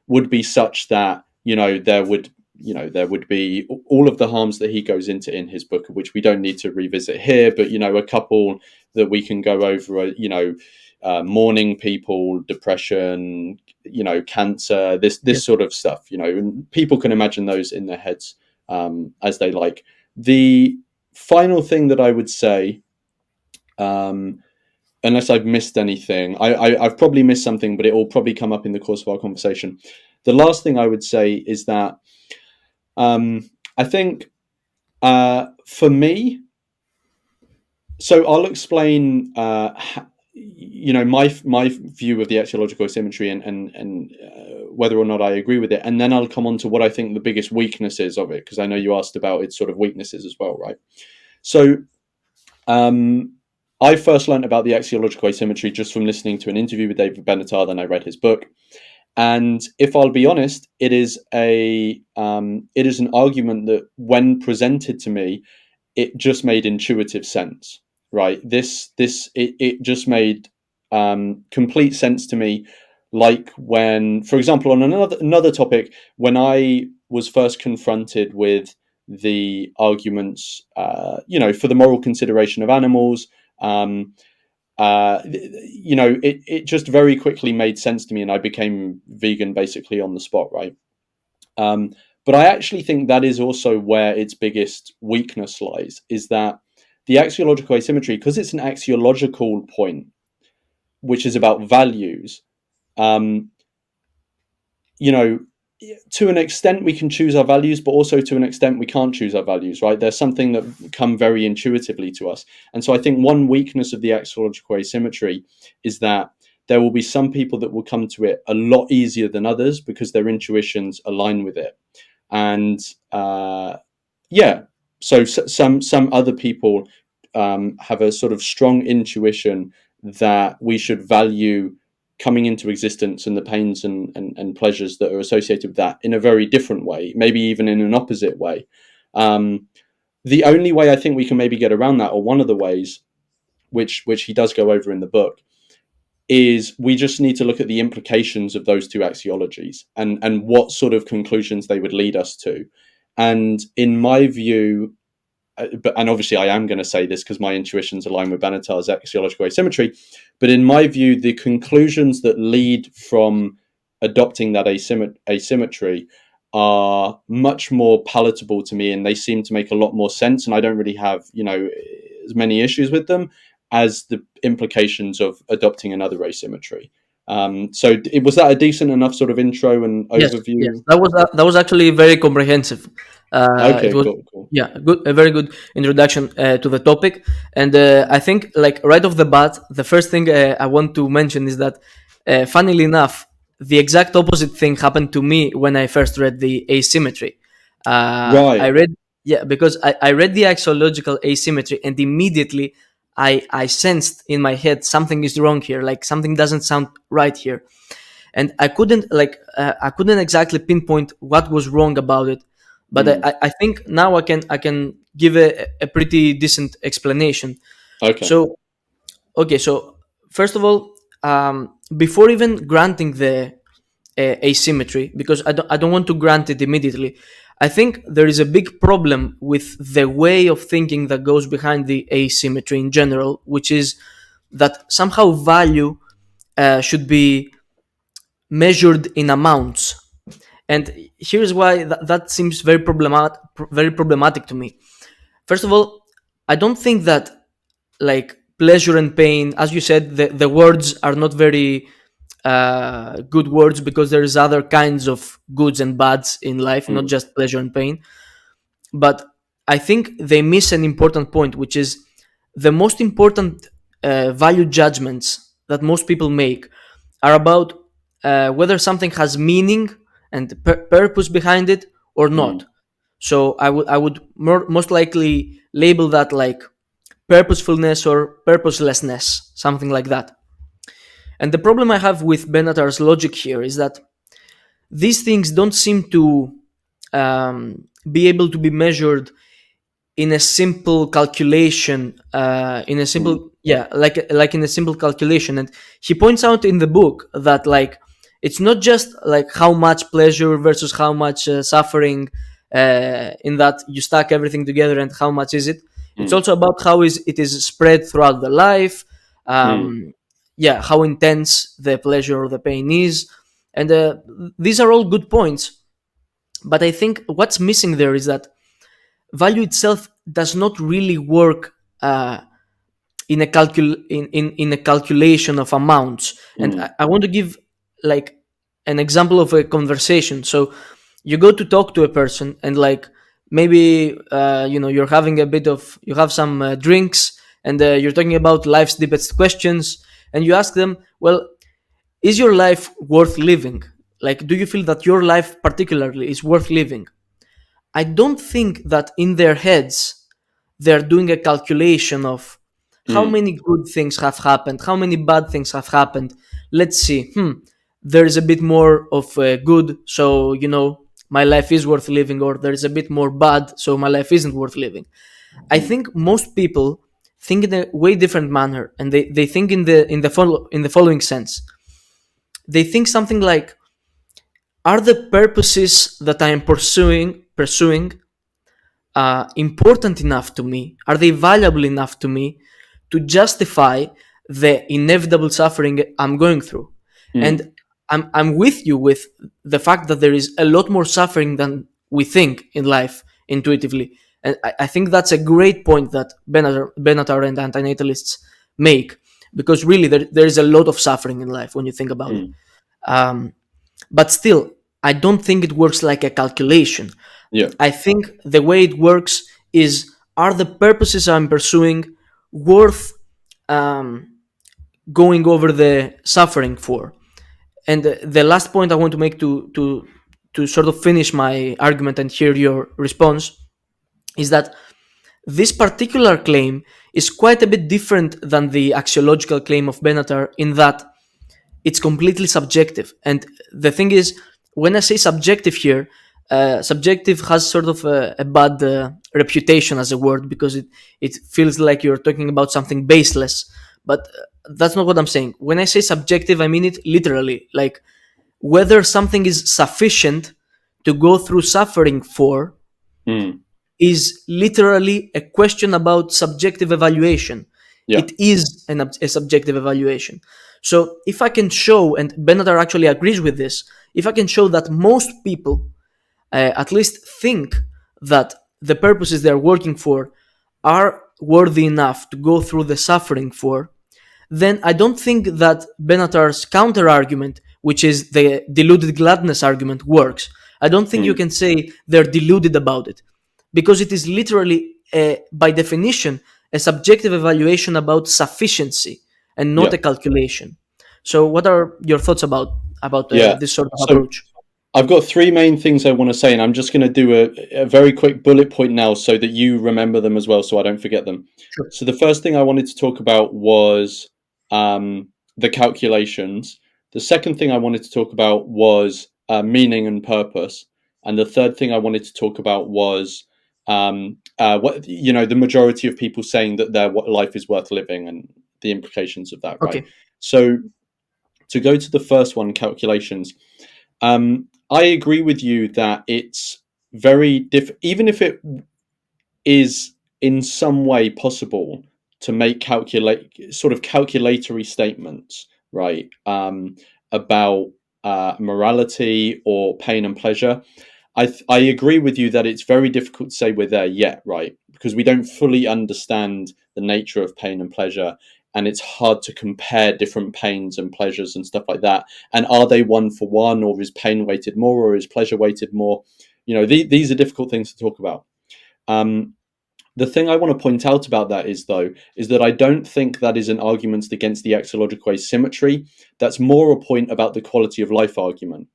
would be such that there would be all of the harms that he goes into in his book, which we don't need to revisit here, but a couple that we can go over are mourning people, depression, cancer, this Yes. sort of stuff. People can imagine those in their heads as they like. The final thing that I would say, unless I've missed anything, I've probably missed something, but it will probably come up in the course of our conversation. The last thing I would say is that I think for me, so I'll explain my view of the axiological asymmetry and whether or not I agree with it, and then I'll come on to what I think the biggest weakness is of it, because I know you asked about its sort of weaknesses as well, right? So I first learned about the axiological asymmetry just from listening to an interview with David Benatar. Then I read his book, and if I'll be honest, it is an argument that, when presented to me, it just made intuitive sense. Right? It just made complete sense to me. Like when, for example, on another topic, when I was first confronted with the arguments, for the moral consideration of animals, it just very quickly made sense to me, and I became vegan basically on the spot, right? But I actually think that is also where its biggest weakness lies, is that the axiological asymmetry, because it's an axiological point, which is about values, to an extent we can choose our values, but also to an extent we can't choose our values, right? There's something that come very intuitively to us. And so I think one weakness of the axiological asymmetry is that there will be some people that will come to it a lot easier than others because their intuitions align with it. And so some other people have a sort of strong intuition that we should value coming into existence and the pains and pleasures that are associated with that in a very different way, maybe even in an opposite way. The only way I think we can maybe get around that, or one of the ways, which he does go over in the book, is we just need to look at the implications of those two axiologies and what sort of conclusions they would lead us to. And in my view, and obviously I am going to say this because my intuitions align with Benatar's axiological asymmetry, but in my view, the conclusions that lead from adopting that asymmetry are much more palatable to me, and they seem to make a lot more sense, and I don't really have as many issues with them as the implications of adopting another asymmetry. So was that a decent enough sort of intro and overview? Yes, that was actually very comprehensive. Okay, It was cool. a very good introduction to the topic, and I think, like, right off the bat, the first thing I want to mention is that, funnily enough, the exact opposite thing happened to me when I first read the asymmetry. I Right. read because I read the axiological asymmetry, and immediately I sensed in my head something is wrong here, like something doesn't sound right here, and I couldn't exactly pinpoint what was wrong about it, but I think now I can give a pretty decent explanation. Okay. So first of all, before even granting the asymmetry, because I don't want to grant it immediately, I think there is a big problem with the way of thinking that goes behind the asymmetry in general, which is that somehow value should be measured in amounts. And here's why that seems very problematic to me. First of all, I don't think that, like, pleasure and pain, as you said, the words are not very good words, because there's other kinds of goods and bads in life, not Mm, just pleasure and pain. But I think they miss an important point, which is the most important value judgments that most people make are about whether something has meaning and purpose behind it or not. mm, So I would most likely label that like purposefulness or purposelessness, something like that. And the problem I have with Benatar's logic here is that these things don't seem to be able to be measured in a simple calculation, in a mm, simple, yeah, like in a simple calculation. And he points out in the book that, like, it's not just like how much pleasure versus how much suffering, in that you stack everything together and how much is it. It's mm, also about how is it is spread throughout the life, mm, yeah, how intense the pleasure or the pain is. And these are all good points, but I think what's missing there is that value itself does not really work in a calculation of amounts. And mm, I want to give, like, an example of a conversation. So you go to talk to a person, and, like, maybe you're having a bit of, you have some drinks, and you're talking about life's deepest questions, and you ask them, well, is your life worth living? Like, do you feel that your life particularly is worth living? I don't think that in their heads they're doing a calculation of how mm, many good things have happened, how many bad things have happened. Let's see, there is a bit more of good, so, my life is worth living, or there is a bit more bad, so my life isn't worth living. I mm, think most people think in a way different manner, and they think in the following sense. They think something like, are the purposes that I am pursuing important enough to me? Are they valuable enough to me to justify the inevitable suffering I'm going through? mm, And I'm with you with the fact that there is a lot more suffering than we think in life intuitively. And I think that's a great point that Benatar and antinatalists make, because really there is a lot of suffering in life when you think about it. mm. Um, but still, I don't think it works like a calculation. Yeah. I think the way it works is, are the purposes I'm pursuing worth um, going over the suffering for? And the last point I want to make to sort of finish my argument and hear your response is that this particular claim is quite a bit different than the axiological claim of Benatar, in that it's completely subjective. And the thing is, when I say subjective here, subjective has sort of a bad reputation as a word, because it feels like you're talking about something baseless. But that's not what I'm saying. When I say subjective, I mean it literally, like whether something is sufficient to go through suffering for Mm, is literally a question about subjective evaluation. yeah. It is a subjective evaluation. So if I can show, and Benatar actually agrees with this, if I can show that most people at least think that the purposes they're working for are worthy enough to go through the suffering for, then I don't think that Benatar's counter argument, which is the deluded gladness argument, works. I don't think you Mm, can say they're deluded about it, because it is literally, by definition, a subjective evaluation about sufficiency and not yeah. a calculation. So, what are your thoughts about Yeah. this sort of So approach? I've got three main things I want to say, and I'm just going to do a very quick bullet point now so that you remember them as well, so I don't forget them. Sure. So the first thing I wanted to talk about was the calculations. The second thing I wanted to talk about was meaning and purpose, and the third thing I wanted to talk about was what the majority of people saying that their life is worth living and the implications of that, right? Okay. So to go to the first one, calculations. I agree with you that it's very even if it is in some way possible to make calculate sort of calculatory statements, right? About morality or pain and pleasure. I agree with you that it's very difficult to say we're there yet, right? Because we don't fully understand the nature of pain and pleasure, and it's hard to compare different pains and pleasures and stuff like that. And are they one for one, or is pain weighted more, or is pleasure weighted more? These are difficult things to talk about. Um, the thing I want to point out about that is, though, is that I don't think that is an argument against the axiological asymmetry. That's more a point about the quality of life argument,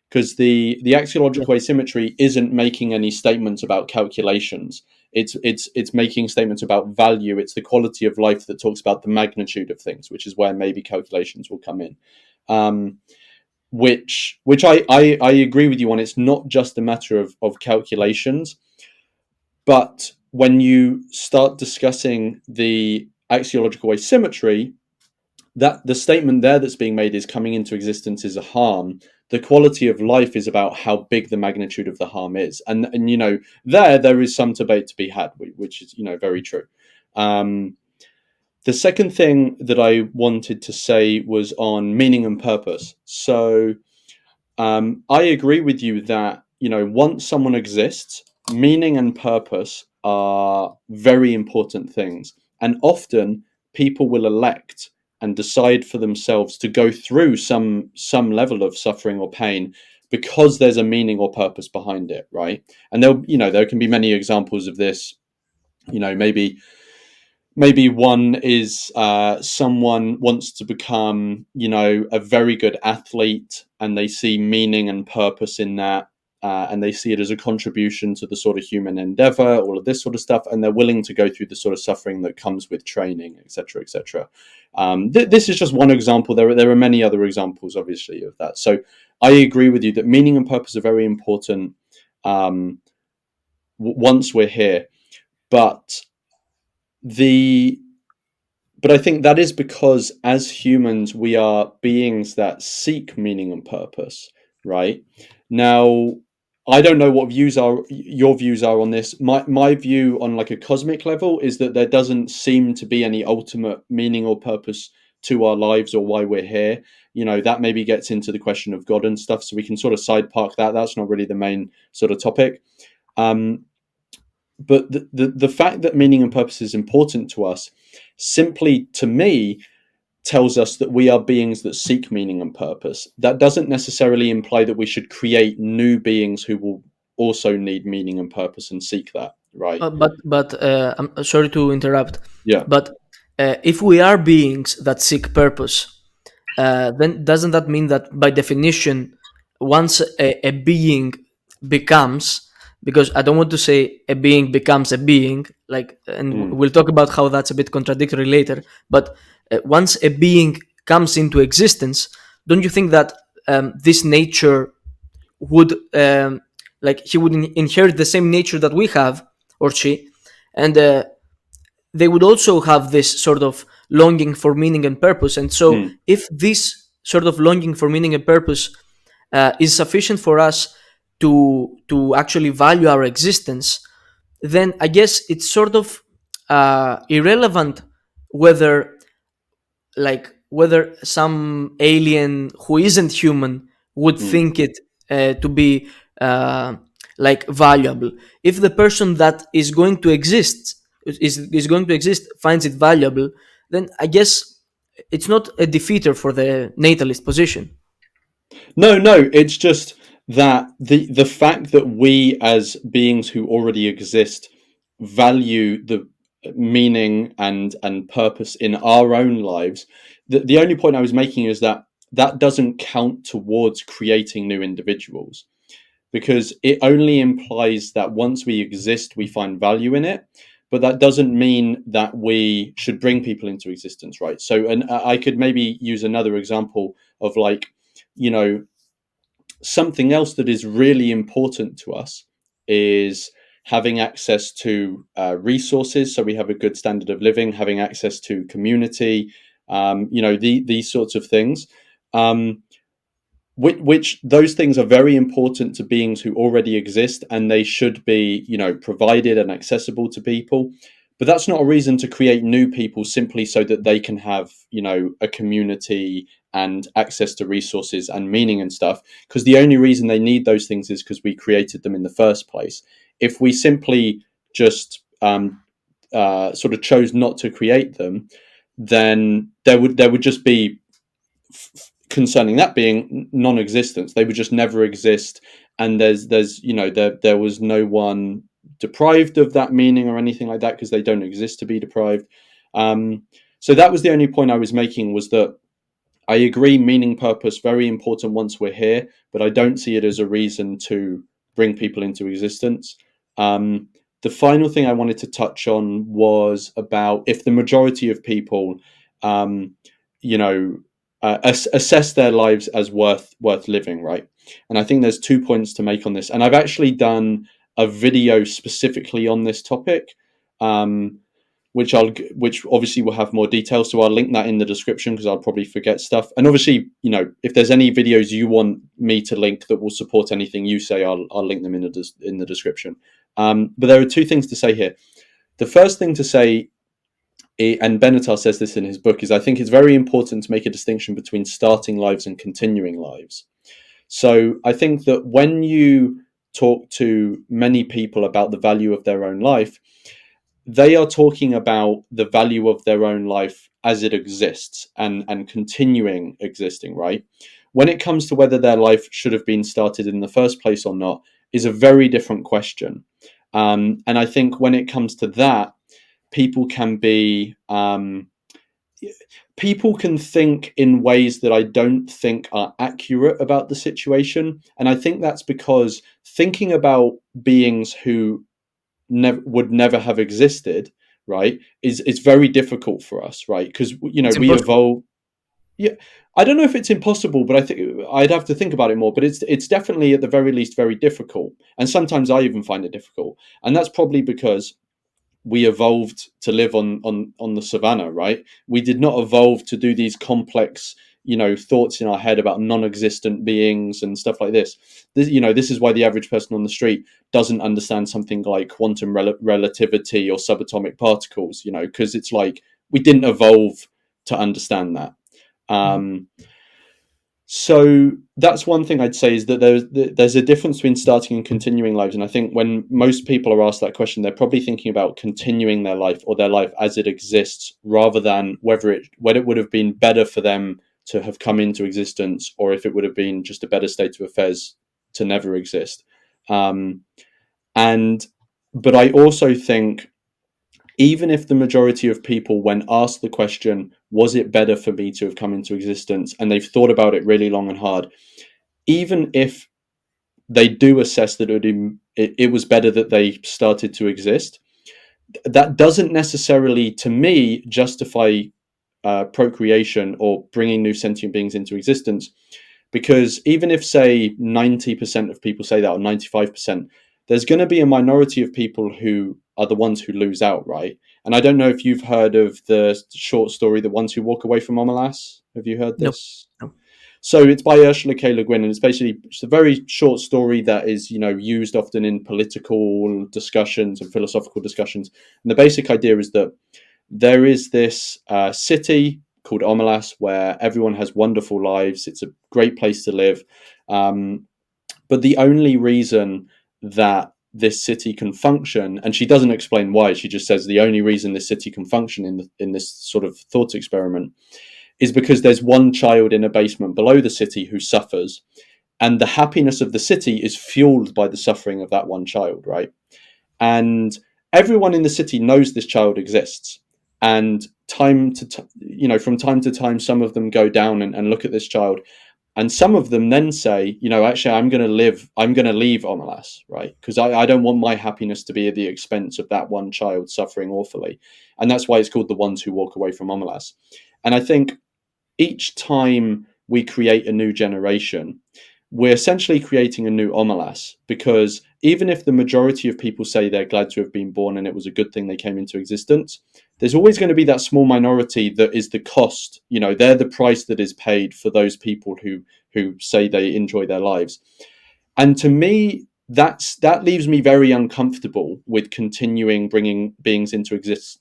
because the Yeah. axiological asymmetry isn't making any statements about calculations. It's making statements about value. It's the quality of life that talks about the magnitude of things, which is where maybe calculations will come in. Um, which I agree with you on. It's not just a matter of calculations, but when you start discussing the axiological asymmetry, that the statement there that's being made is coming into existence is a harm. The quality of life is about how big the magnitude of the harm is, and there is some debate to be had, which is very true. Um, the second thing that I wanted to say was on meaning and purpose. So I agree with you that once someone exists, meaning and purpose are very important things, and often people will elect and decide for themselves to go through some level of suffering or pain because there's a meaning or purpose behind it, right? And there can be many examples of this. Maybe one is someone wants to become a very good athlete, and they see meaning and purpose in that, and they see it as a contribution to the sort of human endeavor, all of this sort of stuff, and they're willing to go through the sort of suffering that comes with training, etc., etc. This is just one example. There are many other examples, obviously, of that. So I agree with you that meaning and purpose are very important once we're here, but the but I think that is because as humans, we are beings that seek meaning and purpose, right? Now, I don't know what your views are on this. My view on like a cosmic level is that there doesn't seem to be any ultimate meaning or purpose to our lives or why we're here. That maybe gets into the question of God and stuff, so we can sort of side park that. That's not really the main sort of topic. Um, but the fact that meaning and purpose is important to us simply, to me, tells us that we are beings that seek meaning and purpose. That doesn't necessarily imply that we should create new beings who will also need meaning and purpose and seek that, right? But I'm sorry to interrupt, Yeah. but if we are beings that seek purpose, then doesn't that mean that by definition, once a being becomes, because I don't want to say a being becomes a being, like, and Mm, we'll talk about how that's a bit contradictory later, but once a being comes into existence, don't you think that this nature would, like, he would inherit the same nature that we have, or she, and they would also have this sort of longing for meaning and purpose. And so, mm. if this sort of longing for meaning and purpose is sufficient for us to actually value our existence, then I guess it's sort of irrelevant whether, like, whether some alien who isn't human would Mm. think it to be like valuable. If the person that is going to exist finds it valuable, then I guess it's not a defeater for the natalist position. No, it's just that the fact that we as beings who already exist value the meaning and purpose in our own lives. The only point I was making is that that doesn't count towards creating new individuals, because it only implies that once we exist, we find value in it. But that doesn't mean that we should bring people into existence, right? So, and I could maybe use another example of, like, you know, something else that is really important to us is having access to resources, so we have a good standard of living, having access to community, these sorts of things. Um, which those things are very important to beings who already exist, and they should be provided and accessible to people. But that's not a reason to create new people simply so that they can have a community and access to resources and meaning and stuff, because the only reason they need those things is because we created them in the first place. If we simply just sort of chose not to create them, then there would just be, concerning that being, non-existence. They would just never exist, and there was no one deprived of that meaning or anything like that, because they don't exist to be deprived. So that was the only point I was making, was that I agree, meaning, purpose, very important once we're here, but I don't see it as a reason to bring people into existence. The final thing I wanted to touch on was about if the majority of people, um, you know, assess their lives as worth living, right? And I think there's 2 points to make on this, and I've actually done a video specifically on this topic. Um, which obviously will have more details. So I'll link that in the description, because I'll probably forget stuff. And obviously, if there's any videos you want me to link that will support anything you say, I'll link them in the description. But there are two things to say here. The first thing to say, and Benatar says this in his book, is I think it's very important to make a distinction between starting lives and continuing lives. So I think that when you talk to many people about the value of their own life, they are talking about the value of their own life as it exists and continuing existing, right? When it comes to whether their life should have been started in the first place or not, is a very different question. And I think when it comes to that, people can be people can think in ways that I don't think are accurate about the situation. And I think that's because thinking about beings who would never have existed, right, is very difficult for us, right? Because It's we impossible. evolve. Yeah, I don't know if it's impossible, but I think I'd have to think about it more. But it's definitely, at the very least, very difficult, and sometimes I even find it difficult. And that's probably because we evolved to live on the savannah, right? We did not evolve to do these complex, thoughts in our head about non-existent beings and stuff like this. This is why the average person on the street doesn't understand something like quantum relativity or subatomic particles, because it's like we didn't evolve to understand that. Mhm. So that's one thing I'd say, is that there's a difference between starting and continuing lives. And I think when most people are asked that question, they're probably thinking about continuing their life, or their life as it exists, rather than whether it would have been better for them to have come into existence, or if it would have been just a better state of affairs to never exist. Um, and but I also think, even if the majority of people, when asked the question, was it better for me to have come into existence, and they've thought about it really long and hard, even if they do assess that it was better that they started to exist, that doesn't necessarily, to me, justify procreation or bringing new sentient beings into existence. Because even if, say, 90% of people say that, or 95%, there's going to be a minority of people who are the ones who lose out, right? And I don't know if you've heard of the short story, The Ones Who Walk Away from Omelas. Have you heard No, this? no. So it's by Ursula K. Le Guin, and it's a very short story that is, used often in political discussions and philosophical discussions. And the basic idea is that there is this city called Omelas, where everyone has wonderful lives. It's a great place to live. But the only reason that this city can function, and she doesn't explain why, she just says the only reason this city can function in this sort of thought experiment, is because there's one child in a basement below the city who suffers, and the happiness of the city is fueled by the suffering of that one child, right? And everyone in the city knows this child exists, and from time to time, some of them go down and look at this child, and some of them then say, actually, I'm going to leave Omelas, right? Because I don't want my happiness to be at the expense of that one child suffering awfully. And that's why it's called The Ones Who Walk Away from Omelas. And I think each time we create a new generation, we're essentially creating a new Omelas, because even if the majority of people say they're glad to have been born and it was a good thing they came into existence, there's always going to be that small minority that is the cost. They're the price that is paid for those people who say they enjoy their lives. And to me, that leaves me very uncomfortable with continuing bringing beings into existence,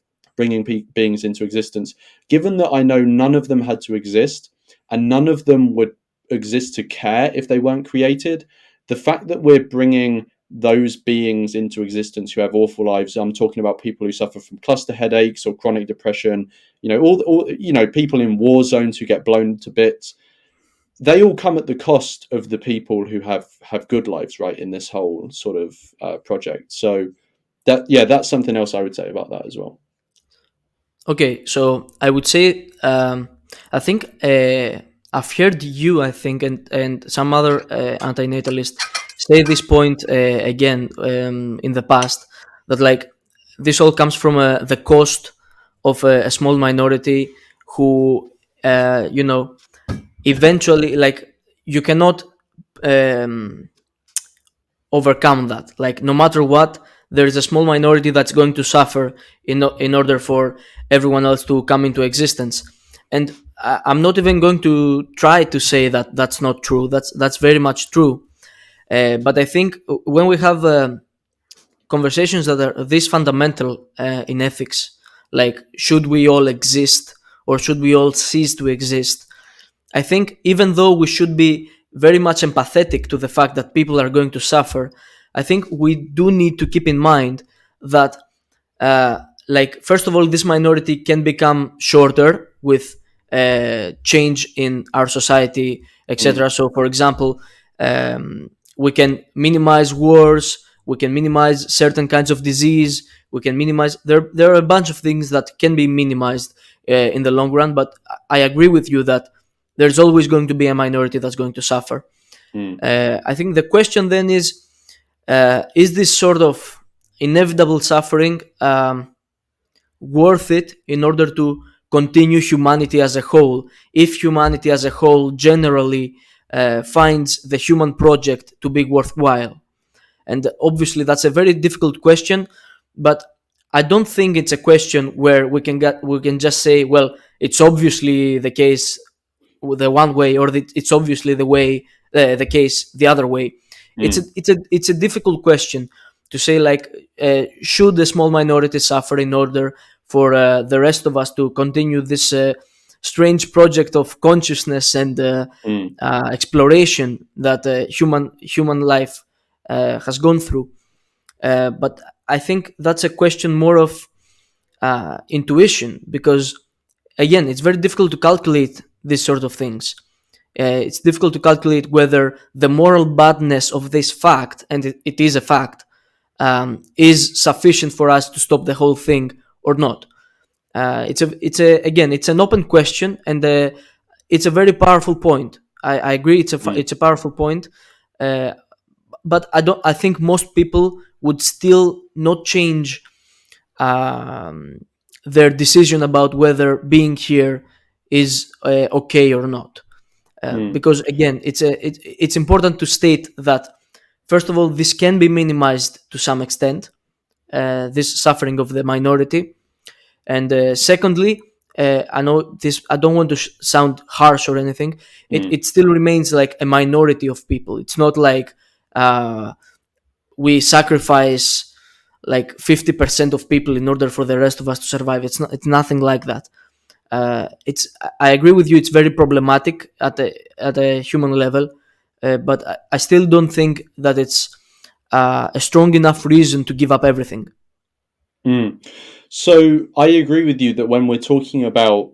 given that I know none of them had to exist. and none of them would exist to care if they weren't created. The fact that we're bringing those beings into existence who have awful lives, I'm talking about people who suffer from cluster headaches or chronic depression, people in war zones who get blown to bits, they all come at the cost of the people who have good lives, right, in this whole sort of project. So that's something else I would say about that as well. Okay, so I would say I think I've heard you, I think, and some other anti-natalist say this point again in the past, that like this all comes from the cost of a small minority who eventually, like, you cannot um, overcome that. Like, no matter what, there is a small minority that's going to suffer in order for everyone else to come into existence. And I'm not even going to try to say that that's not true. That's very much true. But I think when we have conversations that are this fundamental in ethics, like should we all exist or should we all cease to exist, I think even though we should be very much empathetic to the fact that people are going to suffer, I think we do need to keep in mind that, like, first of all, this minority can become shorter with change in our society, Mm, etc. So, for example, we can minimize wars, we can minimize certain kinds of disease, we can minimize. There are a bunch of things that can be minimized in the long run, but I agree with you that there's always going to be a minority that's going to suffer. mm, I think the question then is this sort of inevitable suffering worth it in order to continue humanity as a whole, if humanity as a whole generally finds the human project to be worthwhile? And obviously, that's a very difficult question, but I don't think it's a question where we can just say, well, it's obviously the case the one way, or it's obviously the case the other way. mm, It's a difficult question to say, like, should the small minority suffer in order for the rest of us to continue this strange project of consciousness and mm, exploration that human life has gone through. But I think that's a question more of intuition, because again, it's very difficult to calculate these sort of things. It's difficult to calculate whether the moral badness of this fact, and it is a fact, is sufficient for us to stop the whole thing or not. It's an open question, and it's a very powerful point. I agree. mm, It's a powerful point, uh, but I think most people would still not change um, their decision about whether being here is okay or not. mm, Because again, it's important to state that, first of all, this can be minimized to some extent, this suffering of the minority, and secondly, I know this. I don't want to sound harsh or anything. mm, It still remains like a minority of people. It's not like we sacrifice like 50% of people in order for the rest of us to survive. It's nothing like that. It's I agree with you. It's very problematic at a human level, but I still don't think that it's a strong enough reason to give up everything. mm. So I agree with you that when we're talking about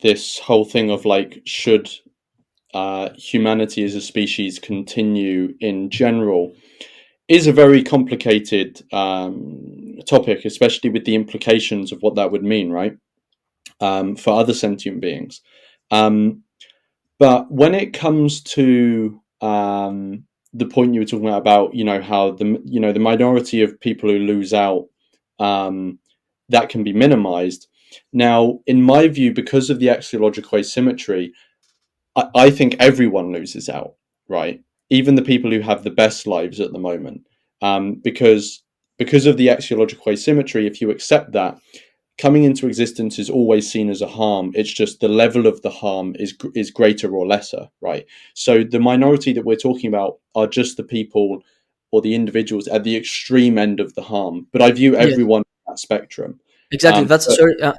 this whole thing of like, should humanity as a species continue in general, is a very complicated topic, especially with the implications of what that would mean, right? For other sentient beings. Um, but when it comes to the point you were talking about, how the minority of people who lose out, um, that can be minimized. Now, in my view, because of the axiological asymmetry, I think everyone loses out, right? Even the people who have the best lives at the moment, because of the axiological asymmetry. If you accept that, coming into existence is always seen as a harm. It's just the level of the harm is greater or lesser, right? So the minority that we're talking about are just the people or the individuals at the extreme end of the harm. But I view Yes, everyone on that spectrum. exactly. But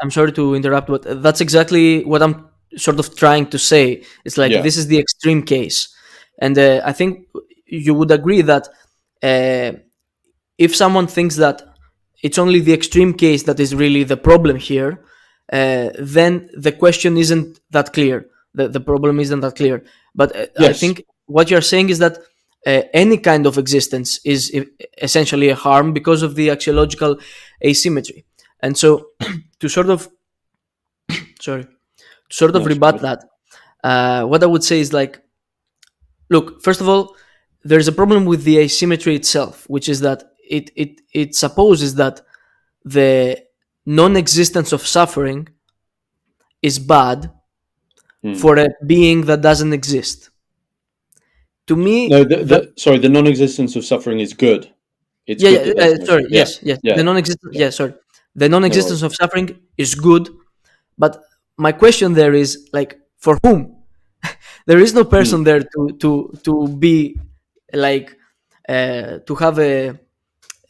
I'm sorry to interrupt, but that's exactly what I'm sort of trying to say. It's like Yeah. this is the extreme case, and I think you would agree that uh, if someone thinks that it's only the extreme case that is really the problem here, then the question isn't that clear. The problem isn't that clear. But I Yes. think what you're saying is that any kind of existence is essentially a harm because of the axiological asymmetry. And so, to sorry, sort of No, it's rebut okay. that, what I would say is like, look, first of all, there's a problem with the asymmetry itself, which is that it supposes that the non-existence of suffering is bad Hmm. for a being that doesn't exist. To No, me, that the non-existence of suffering is good. It's yeah, good that there's no sorry, suffering. Yeah. yes, the Yeah. non-existence, Yeah. sorry, the No non-existence worries. of suffering is good, but my question there is like, for whom? There is no Hmm. person there to be like to have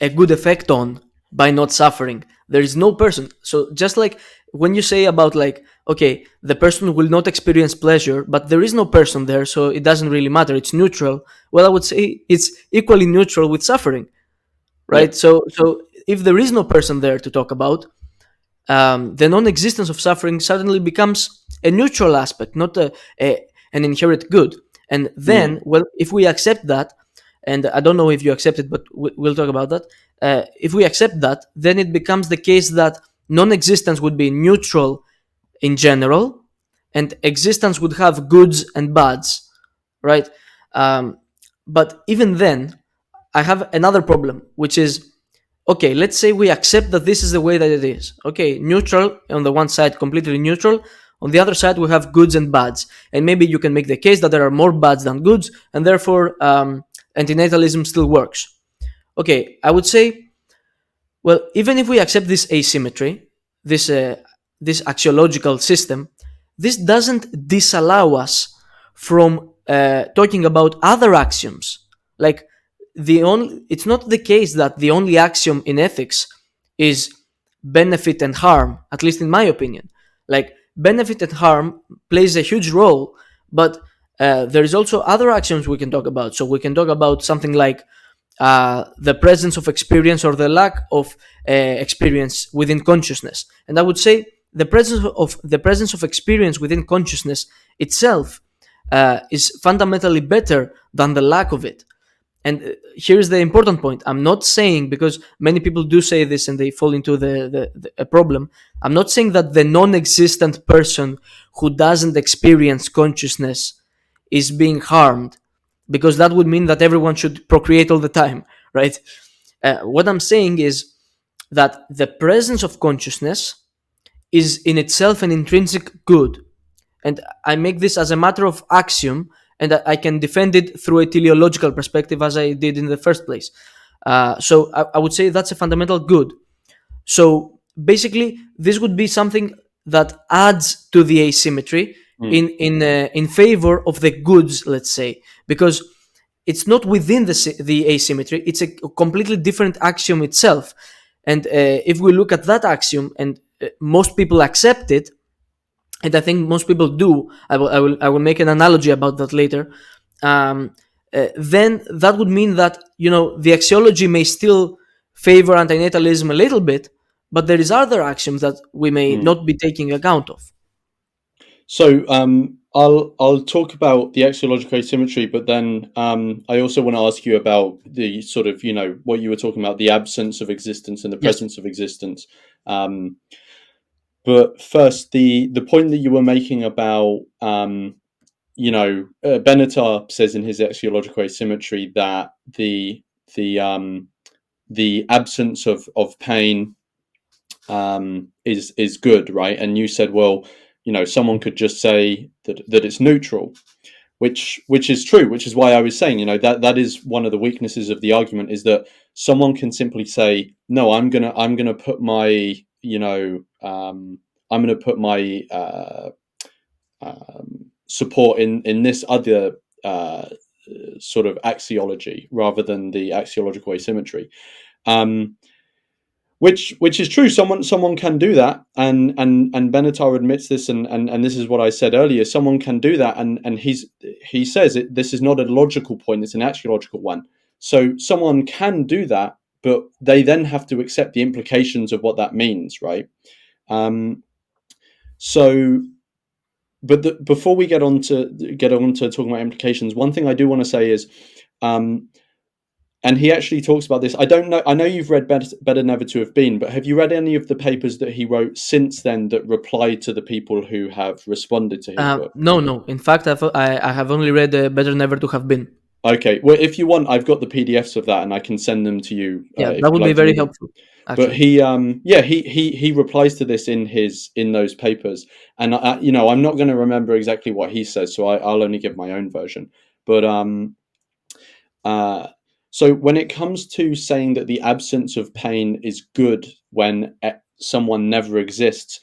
a good effect on by not suffering. There is no person. So just like when you say about like, okay, the person will not experience pleasure, but there is no person there, so it doesn't really matter, it's neutral. Well, I would say it's equally neutral with suffering, Yeah. right? So if there is no person there to talk about, the non-existence of suffering suddenly becomes a neutral aspect, not an inherent good. And then, Hmm. well, if we accept that, and I don't know if you accept it, but we'll talk about that. If we accept that, then it becomes the case that non-existence would be neutral in general, and existence would have goods and bads, right? Um, but even then, I have another problem, which is, okay, let's say we accept that this is the way that it is. Okay, neutral on the one side, completely neutral. On the other side, we have goods and bads. And maybe you can make the case that there are more bads than goods, and therefore antinatalism still works. Okay, I would say, well, even if we accept this asymmetry, this this axiological system, this doesn't disallow us from talking about other axioms. Like it's not the case that the only axiom in ethics is benefit and harm. At least in my opinion, like benefit and harm plays a huge role, but there is also other axioms we can talk about. So we can talk about something like the presence of experience or the lack of experience within consciousness. And I would say the presence of experience within consciousness itself is fundamentally better than the lack of it. And here's the important point. I'm not saying, because many people do say this and they fall into a problem. I'm not saying that the non-existent person who doesn't experience consciousness is being harmed, because that would mean that everyone should procreate all the time, right? What I'm saying is that the presence of consciousness is in itself an intrinsic good. And I make this as a matter of axiom, and I can defend it through a teleological perspective, as I did in the first place. So I would say that's a fundamental good. So basically, this would be something that adds to the asymmetry Hmm. in favor of the goods, let's say, because it's not within the asymmetry; it's a completely different axiom itself. And if we look at that axiom, and most people accept it, and I think most people do. I will make an analogy about that later. Um, then that would mean that the axiology may still favor antinatalism a little bit, but there is other axioms that we may Hmm. not be taking account of. So I'll talk about the axiological asymmetry, but then I also want to ask you about the sort of what you were talking about, the absence of existence and the Yes. presence of existence. Um, but first, the point that you were making about Benatar says in his axiological asymmetry that the um, the absence of pain is good, right? And you said, well, someone could just say that it's neutral, which is true, which is why I was saying, that is one of the weaknesses of the argument, is that someone can simply say, no, I'm gonna put my I'm gonna put my support in this other sort of axiology rather than the axiological asymmetry. Um, which is true. Someone can do that, and Benatar admits this, and this is what I said earlier. Someone can do that, and he says this is not a logical point; it's an axiological one. So someone can do that, but they then have to accept the implications of what that means, right? So, but before we get on to talking about implications, one thing I do want to say is, and he actually talks about this. I don't know. I know you've read Better Never to Have Been, but have you read any of the papers that he wrote since then that reply to the people who have responded to his book? No. In fact, I have only read Better Never to Have Been. Okay. Well, if you want, I've got the PDFs of that, and I can send them to you. Yeah, If that would you'd be like to very read them. helpful. Actually. But he replies to this in those papers, and I'm not going to remember exactly what he says, so I'll only give my own version. But so when it comes to saying that the absence of pain is good when someone never exists,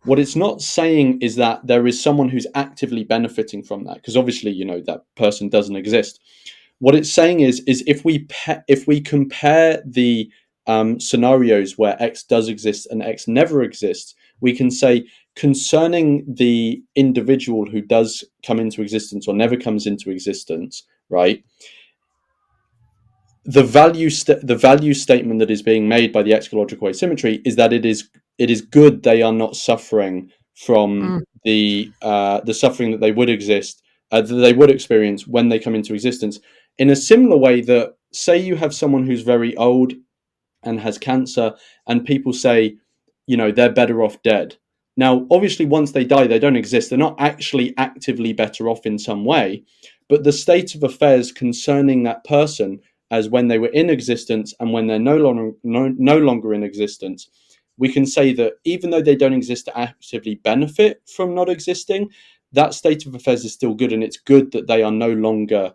what it's not saying is that there is someone who's actively benefiting from that, because obviously that person doesn't exist. What it's saying is if we compare the scenarios where X does exist and X never exists, we can say concerning the individual who does come into existence or never comes into existence, right? The value statement that is being made by the axiological asymmetry is that it is good they are not suffering from the suffering that they would experience when they come into existence. In a similar way that, say you have someone who's very old and has cancer, and people say, they're better off dead. Now, obviously, once they die, they don't exist. They're not actually actively better off in some way, but the state of affairs concerning that person as when they were in existence and when they're no longer in existence, we can say that even though they don't exist to actively benefit from not existing, that state of affairs is still good, and it's good that they are no longer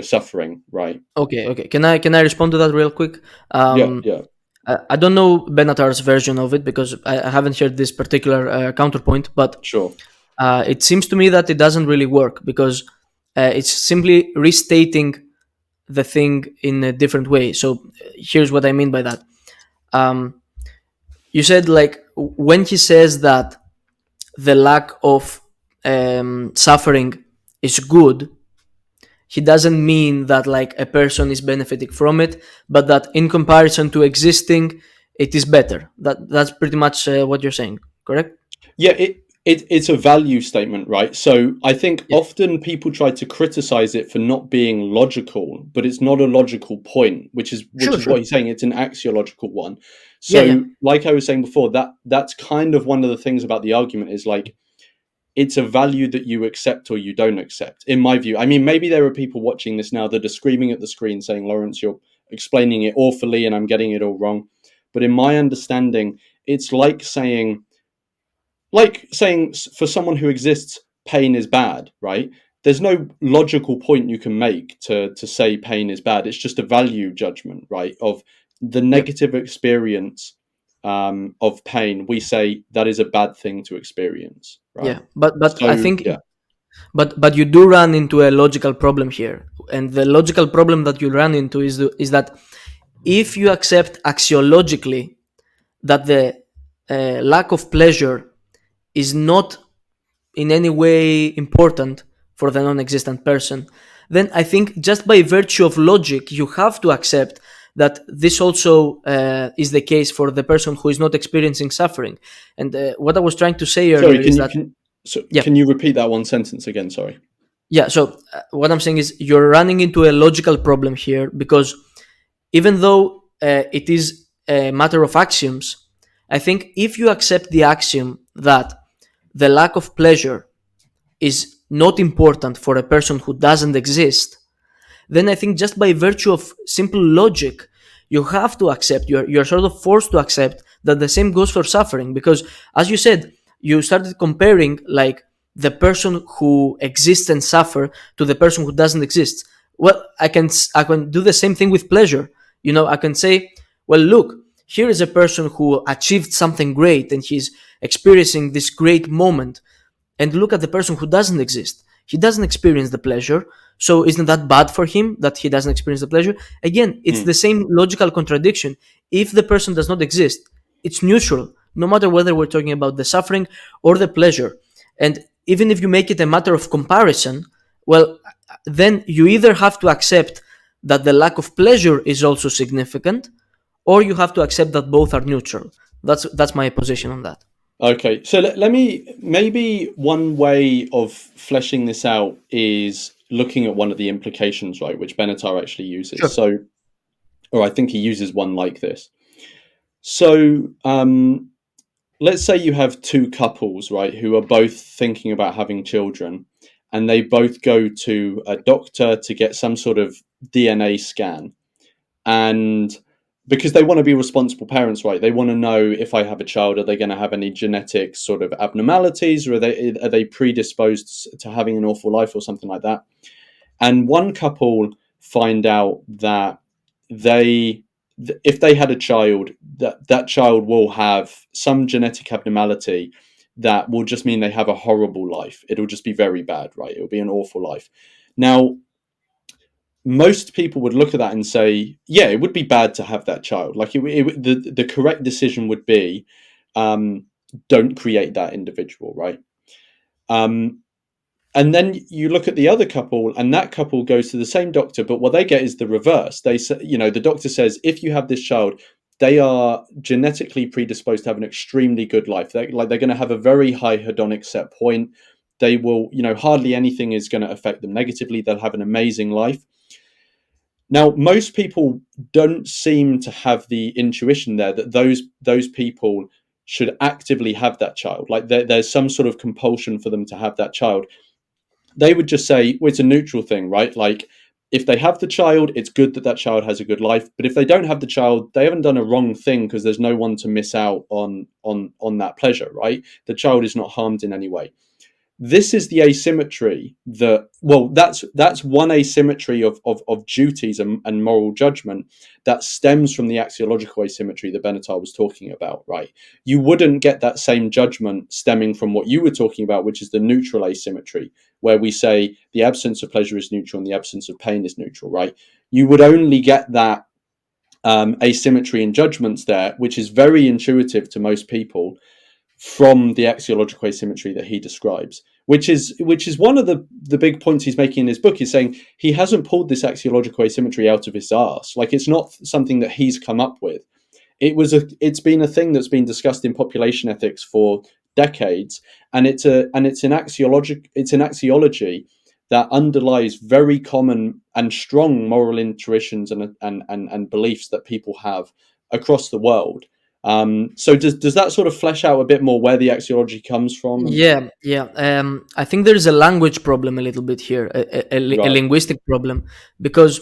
suffering, right? Okay. Can I respond to that real quick? Yeah. I don't know Benatar's version of it because I haven't heard this particular counterpoint, but Sure. It seems to me that it doesn't really work because it's simply restating the thing in a different way. So here's what I mean by that. You said, like, when he says that the lack of suffering is good, he doesn't mean that like a person is benefiting from it, but that in comparison to existing, it is better. That's pretty much what you're saying, correct? Yeah, it's a value statement, right? So I think often people try to criticize it for not being logical, but it's not a logical point, which is what he's saying. It's an axiological one. So like I was saying before, that's kind of one of the things about the argument is like, it's a value that you accept or you don't accept, in my view. I mean, maybe there are people watching this now that are screaming at the screen saying, Lawrence, you're explaining it awfully and I'm getting it all wrong. But in my understanding, it's like saying for someone who exists, pain is bad, right? There's no logical point you can make to say pain is bad. It's just a value judgment, right? Of the negative experience of pain, we say that is a bad thing to experience, right? Yeah, but So, I think, yeah. but you do run into a logical problem here, and the logical problem that you run into is that if you accept axiologically that the lack of pleasure is not in any way important for the non-existent person, then I think just by virtue of logic, you have to accept that this also is the case for the person who is not experiencing suffering. And what I was trying to say earlier is that... Can you repeat that one sentence again? Sorry. Yeah, so what I'm saying is you're running into a logical problem here, because even though it is a matter of axioms, I think if you accept the axiom that the lack of pleasure is not important for a person who doesn't exist, then I think just by virtue of simple logic, you have to accept, you're sort of forced to accept that the same goes for suffering. Because, as you said, you started comparing like the person who exists and suffer to the person who doesn't exist. Well, I can do the same thing with pleasure. I can say, well, look, here is a person who achieved something great and he's experiencing this great moment. And look at the person who doesn't exist. He doesn't experience the pleasure. So isn't that bad for him that he doesn't experience the pleasure? Again, it's the same logical contradiction. if the person does not exist, it's neutral, no matter whether we're talking about the suffering or the pleasure. And even if you make it a matter of comparison, well, then you either have to accept that the lack of pleasure is also significant, or you have to accept that both are neutral. That's my position on that. Okay, so let me, maybe one way of fleshing this out is looking at one of the implications, right, which Benatar actually uses. Sure. So, or I think he uses one like this. So, let's say you have two couples, right, who are both thinking about having children, and they both go to a doctor to get some sort of DNA scan. And because they want to be responsible parents, right, they want to know, if I have a child, are they going to have any genetic sort of abnormalities, or are they predisposed to having an awful life or something like that? And one couple find out that they if they had a child, that child will have some genetic abnormality that will just mean they have a horrible life. It'll just be very bad, right? It'll be an awful life. Now, most people would look at that and say, yeah, it would be bad to have that child. Like, the correct decision would be, don't create that individual, right? Um, and then you look at the other couple, and that couple goes to the same doctor, but what they get is the reverse. They say, the doctor says, if you have this child, they are genetically predisposed to have an extremely good life. They're going to have a very high hedonic set point. They will, hardly anything is going to affect them negatively. They'll have an amazing life. Now, most people don't seem to have the intuition there that those people should actively have that child. Like, there's some sort of compulsion for them to have that child. They would just say, well, it's a neutral thing, right? Like, if they have the child, it's good that that child has a good life. But if they don't have the child, they haven't done a wrong thing, because there's no one to miss out on that pleasure, right? The child is not harmed in any way. This is the asymmetry that's one asymmetry of duties and moral judgment that stems from the axiological asymmetry that Benatar was talking about, right? You wouldn't get that same judgment stemming from what you were talking about, which is the neutral asymmetry, where we say the absence of pleasure is neutral and the absence of pain is neutral, right? You would only get that asymmetry in judgments there, which is very intuitive to most people, from the axiological asymmetry that he describes, which is one of the big points he's making in his book. Is saying he hasn't pulled this axiological asymmetry out of his arse. Like, it's not something that he's come up with. It's been a thing that's been discussed in population ethics for decades, and it's an axiology that underlies very common and strong moral intuitions and beliefs that people have across the world. So does that sort of flesh out a bit more where the axiology comes from? Yeah. I think there is a language problem a little bit here, a Right. linguistic problem, because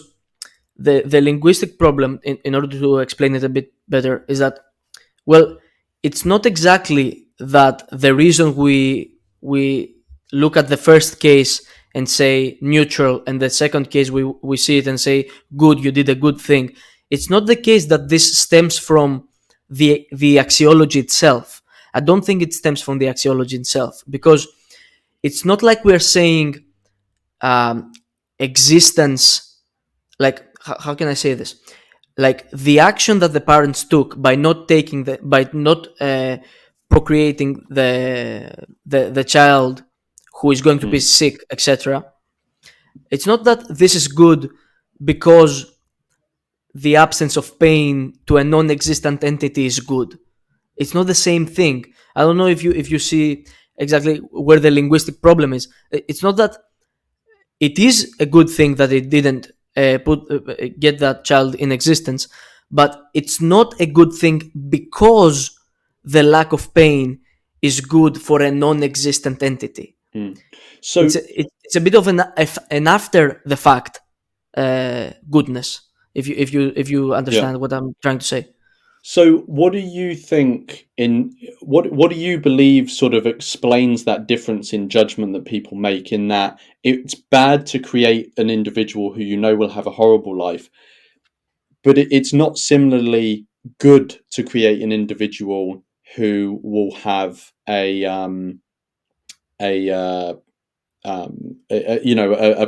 the linguistic problem, in order to explain it a bit better, is that, well, it's not exactly that the reason we look at the first case and say neutral, and the second case we see it and say good, you did a good thing. It's not the case that this stems from the axiology itself. I don't think it stems from the axiology itself, because it's not like we're saying existence. Like, how can I say this? Like, the action that the parents took by not procreating the child who is going to be Mm. sick, etc. It's not that this is good because the absence of pain to a non-existent entity is good. It's not the same thing. I don't know if you see exactly where the linguistic problem is. It's not that it is a good thing that it didn't get that child in existence, but it's not a good thing because the lack of pain is good for a non-existent entity. Mm. So It's a bit of an after the fact goodness, if you yeah. understand what I'm trying to say. So what do you think in what do you believe sort of explains that difference in judgment that people make, in that it's bad to create an individual who will have a horrible life, but it's not similarly good to create an individual who will have a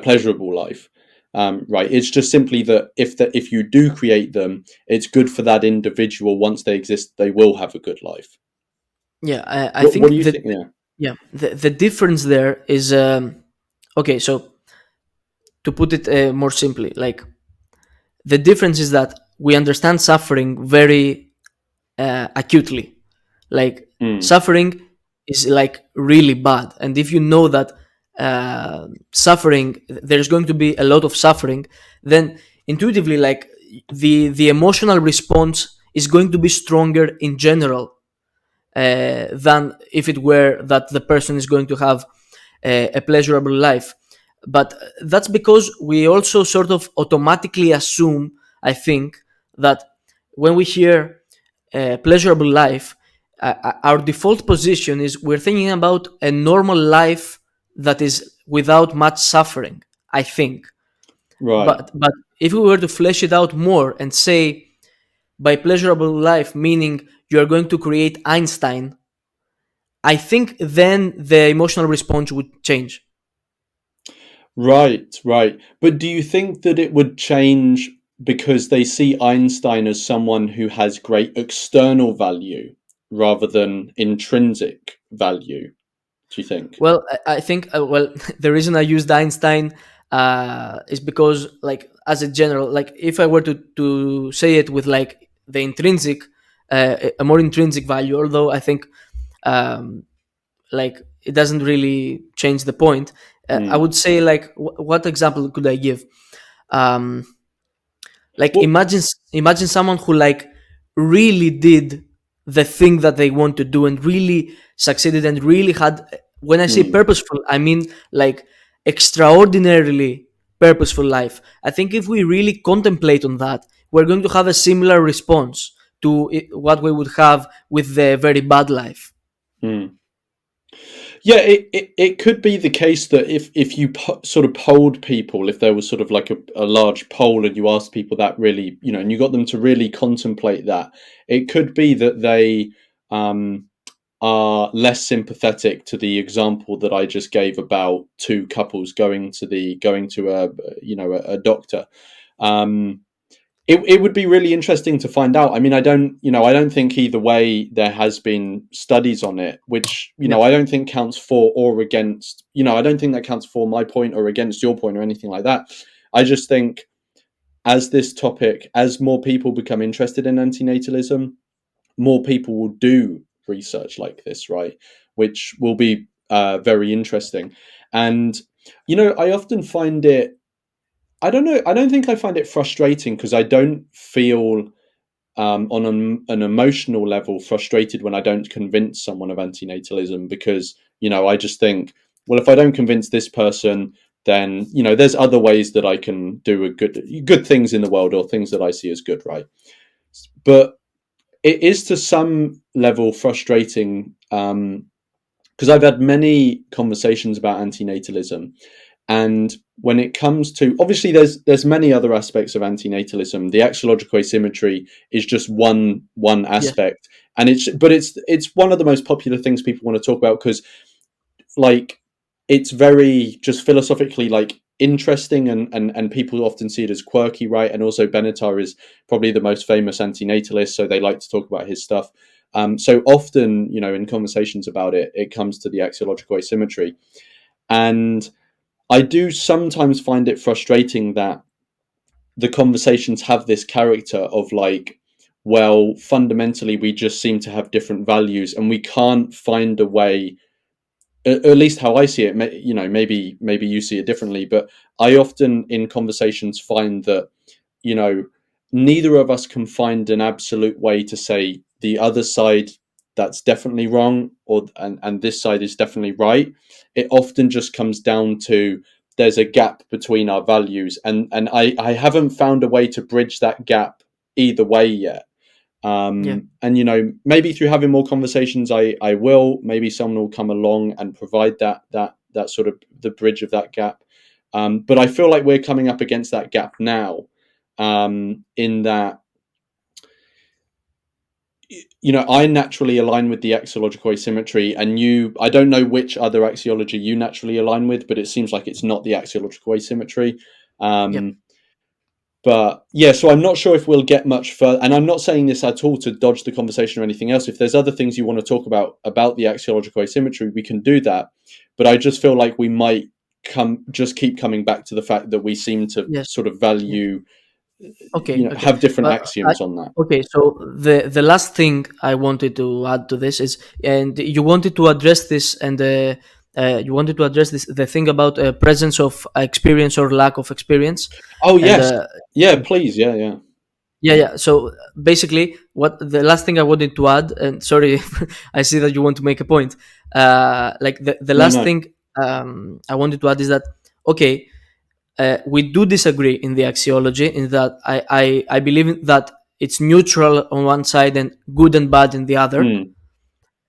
pleasurable life. Right. It's just simply that if you do create them, it's good for that individual. Once they exist, they will have a good life. Yeah, I What think do you that, think? Yeah. yeah, the difference there is, okay. So to put it more simply, like, the difference is that we understand suffering very acutely. Like, Mm, suffering is like really bad, and if you know that suffering, there's going to be a lot of suffering, then intuitively, like, the emotional response is going to be stronger in general than if it were that the person is going to have a pleasurable life. But that's because we also sort of automatically assume, I think, that when we hear pleasurable life, our default position is we're thinking about a normal life that is without much suffering, I think. right. But if we were to flesh it out more and say, by pleasurable life meaning you are going to create Einstein, I think then the emotional response would change. Right. Right. But do you think that it would change because they see Einstein as someone who has great external value rather than intrinsic value? Do you think? Well, I think, well, the reason I used Einstein is because, like, as a general, like, if I were to say it with like the intrinsic, a more intrinsic value, although I think um, like it doesn't really change the point. I Mm. would say, like, what example could I give? Um, like, Well. imagine someone who, like, really did the thing that they want to do and really succeeded and really had, when I say Mm. purposeful, I mean like extraordinarily purposeful life. I think if we really contemplate on that, we're going to have a similar response to what we would have with the very bad life. Mm. Yeah, it could be the case that if you sort of polled people, if there was sort of like a large poll and you asked people that really, and you got them to really contemplate that, it could be that they um, are less sympathetic to the example that I just gave about two couples going to a doctor. Um, it would be really interesting to find out. I mean, I don't think either way there has been studies on it, which, Yeah, I don't think counts for or against, I don't think that counts for my point or against your point or anything like that. I just think as more people become interested in antinatalism, more people will do research like this, right? Which will be very interesting. And, I often find it, I don't know. I don't think I find it frustrating because I don't feel on an emotional level frustrated when I don't convince someone of antinatalism because I just think, well, if I don't convince this person, then there's other ways that I can do a good things in the world or things that I see as good, right? But it is to some level frustrating because I've had many conversations about antinatalism, and when it comes to, obviously there's many other aspects of antinatalism. The axiological asymmetry is just one yeah, aspect, and it's one of the most popular things people want to talk about because, like, it's very just philosophically, like, interesting, and people often see it as quirky, right? And also Benatar is probably the most famous antinatalist, so they like to talk about his stuff. So often, in conversations about it, it comes to the axiological asymmetry, and I do sometimes find it frustrating that the conversations have this character of, like, well, fundamentally we just seem to have different values and we can't find a way, at least how I see it. Maybe you see it differently, but I often in conversations find that, you know, neither of us can find an absolute way to say the other side that's definitely wrong, and this side is definitely right. It often just comes down to there's a gap between our values, and I haven't found a way to bridge that gap either way yet. yeah. And maybe through having more conversations, I will. Maybe someone will come along and provide that sort of the bridge of that gap. But I feel like we're coming up against that gap now. In that, I naturally align with the axiological asymmetry, and I don't know which other axiology you naturally align with, but it seems like it's not the axiological asymmetry. Yep. But yeah, so I'm not sure if we'll get much further, and I'm not saying this at all to dodge the conversation or anything else. If there's other things you want to talk about the axiological asymmetry, we can do that. But I just feel like we might keep coming back to the fact that we seem to Yes. sort of Yes. value, Okay. Okay. have different But axioms on that. okay. So the last thing I wanted to add to this is, and you wanted to address this, and you wanted to address this, the thing about presence of experience or lack of experience, Oh and yes, yeah, please, yeah, yeah. yeah, yeah. So basically, what the last thing I wanted to add, and sorry, I see that you want to make a point. Like the No, last no. thing I wanted to add is that, okay, we do disagree in the axiology, in that I believe that it's neutral on one side and good and bad in the other, Mm,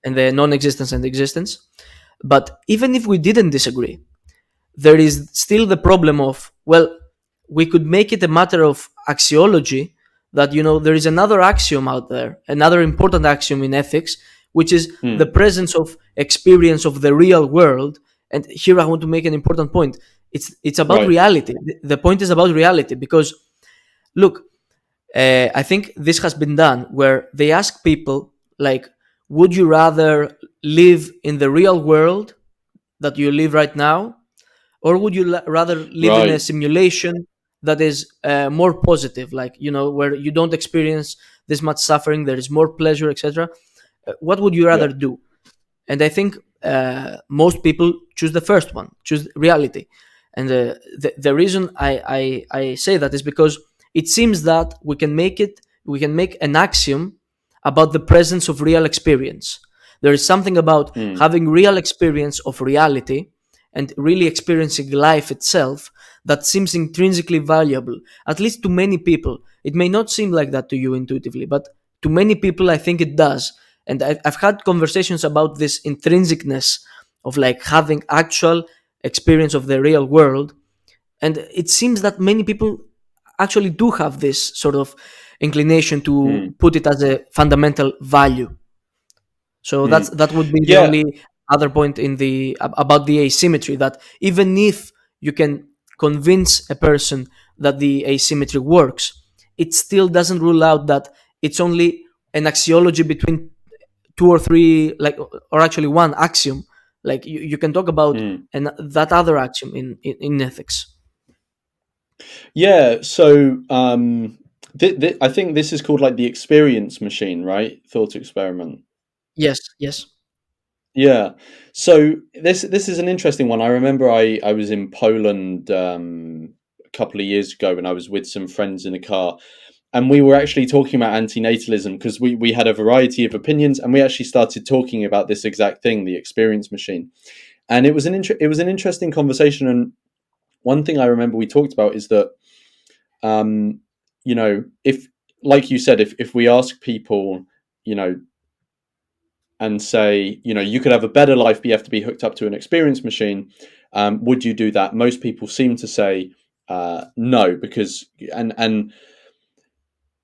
and the non-existence and existence. But even if we didn't disagree, there is still the problem of, well, we could make it a matter of axiology, that there is another axiom out there, another important axiom in ethics, which is the mm, presence of experience of the real world. And here I want to make an important point. It's about right. reality. The point is about reality, because look, I think this has been done where they ask people, like, would you rather live in the real world that you live right now, or would you rather live in a Right. simulation that is more positive, like, where you don't experience this much suffering, there is more pleasure, etc. What would you Yeah. rather do? And I think most people choose the first one, choose reality. And the reason I say that is because it seems that we can make an axiom about the presence of real experience. There is something about Mm, having real experience of reality and really experiencing life itself that seems intrinsically valuable, at least to many people. It may not seem like that to you intuitively, but to many people, I think it does. And I've had conversations about this intrinsicness of, like, having actual experience of the real world. And it seems that many people actually do have this sort of inclination to mm, put it as a fundamental value. So mm. that would be the Yeah. only other point in the about the asymmetry, that even if you can convince a person that the asymmetry works, it still doesn't rule out that it's only an axiology between two or three, like, or actually one axiom. Like, you can talk about Mm. that other axiom in ethics. Yeah, so I think this is called like the experience machine, right? Thought experiment. Yes, yes. Yeah. So this is an interesting one. I remember I was in Poland a couple of years ago, and I was with some friends in a car, and we were actually talking about antinatalism because we had a variety of opinions, and we actually started talking about this exact thing, the experience machine. And it was an interesting conversation. And one thing I remember we talked about is that um, if, like you said, if we ask people, you know, and say, you could have a better life, but you have to be hooked up to an experience machine, would you do that? Most people seem to say no, because and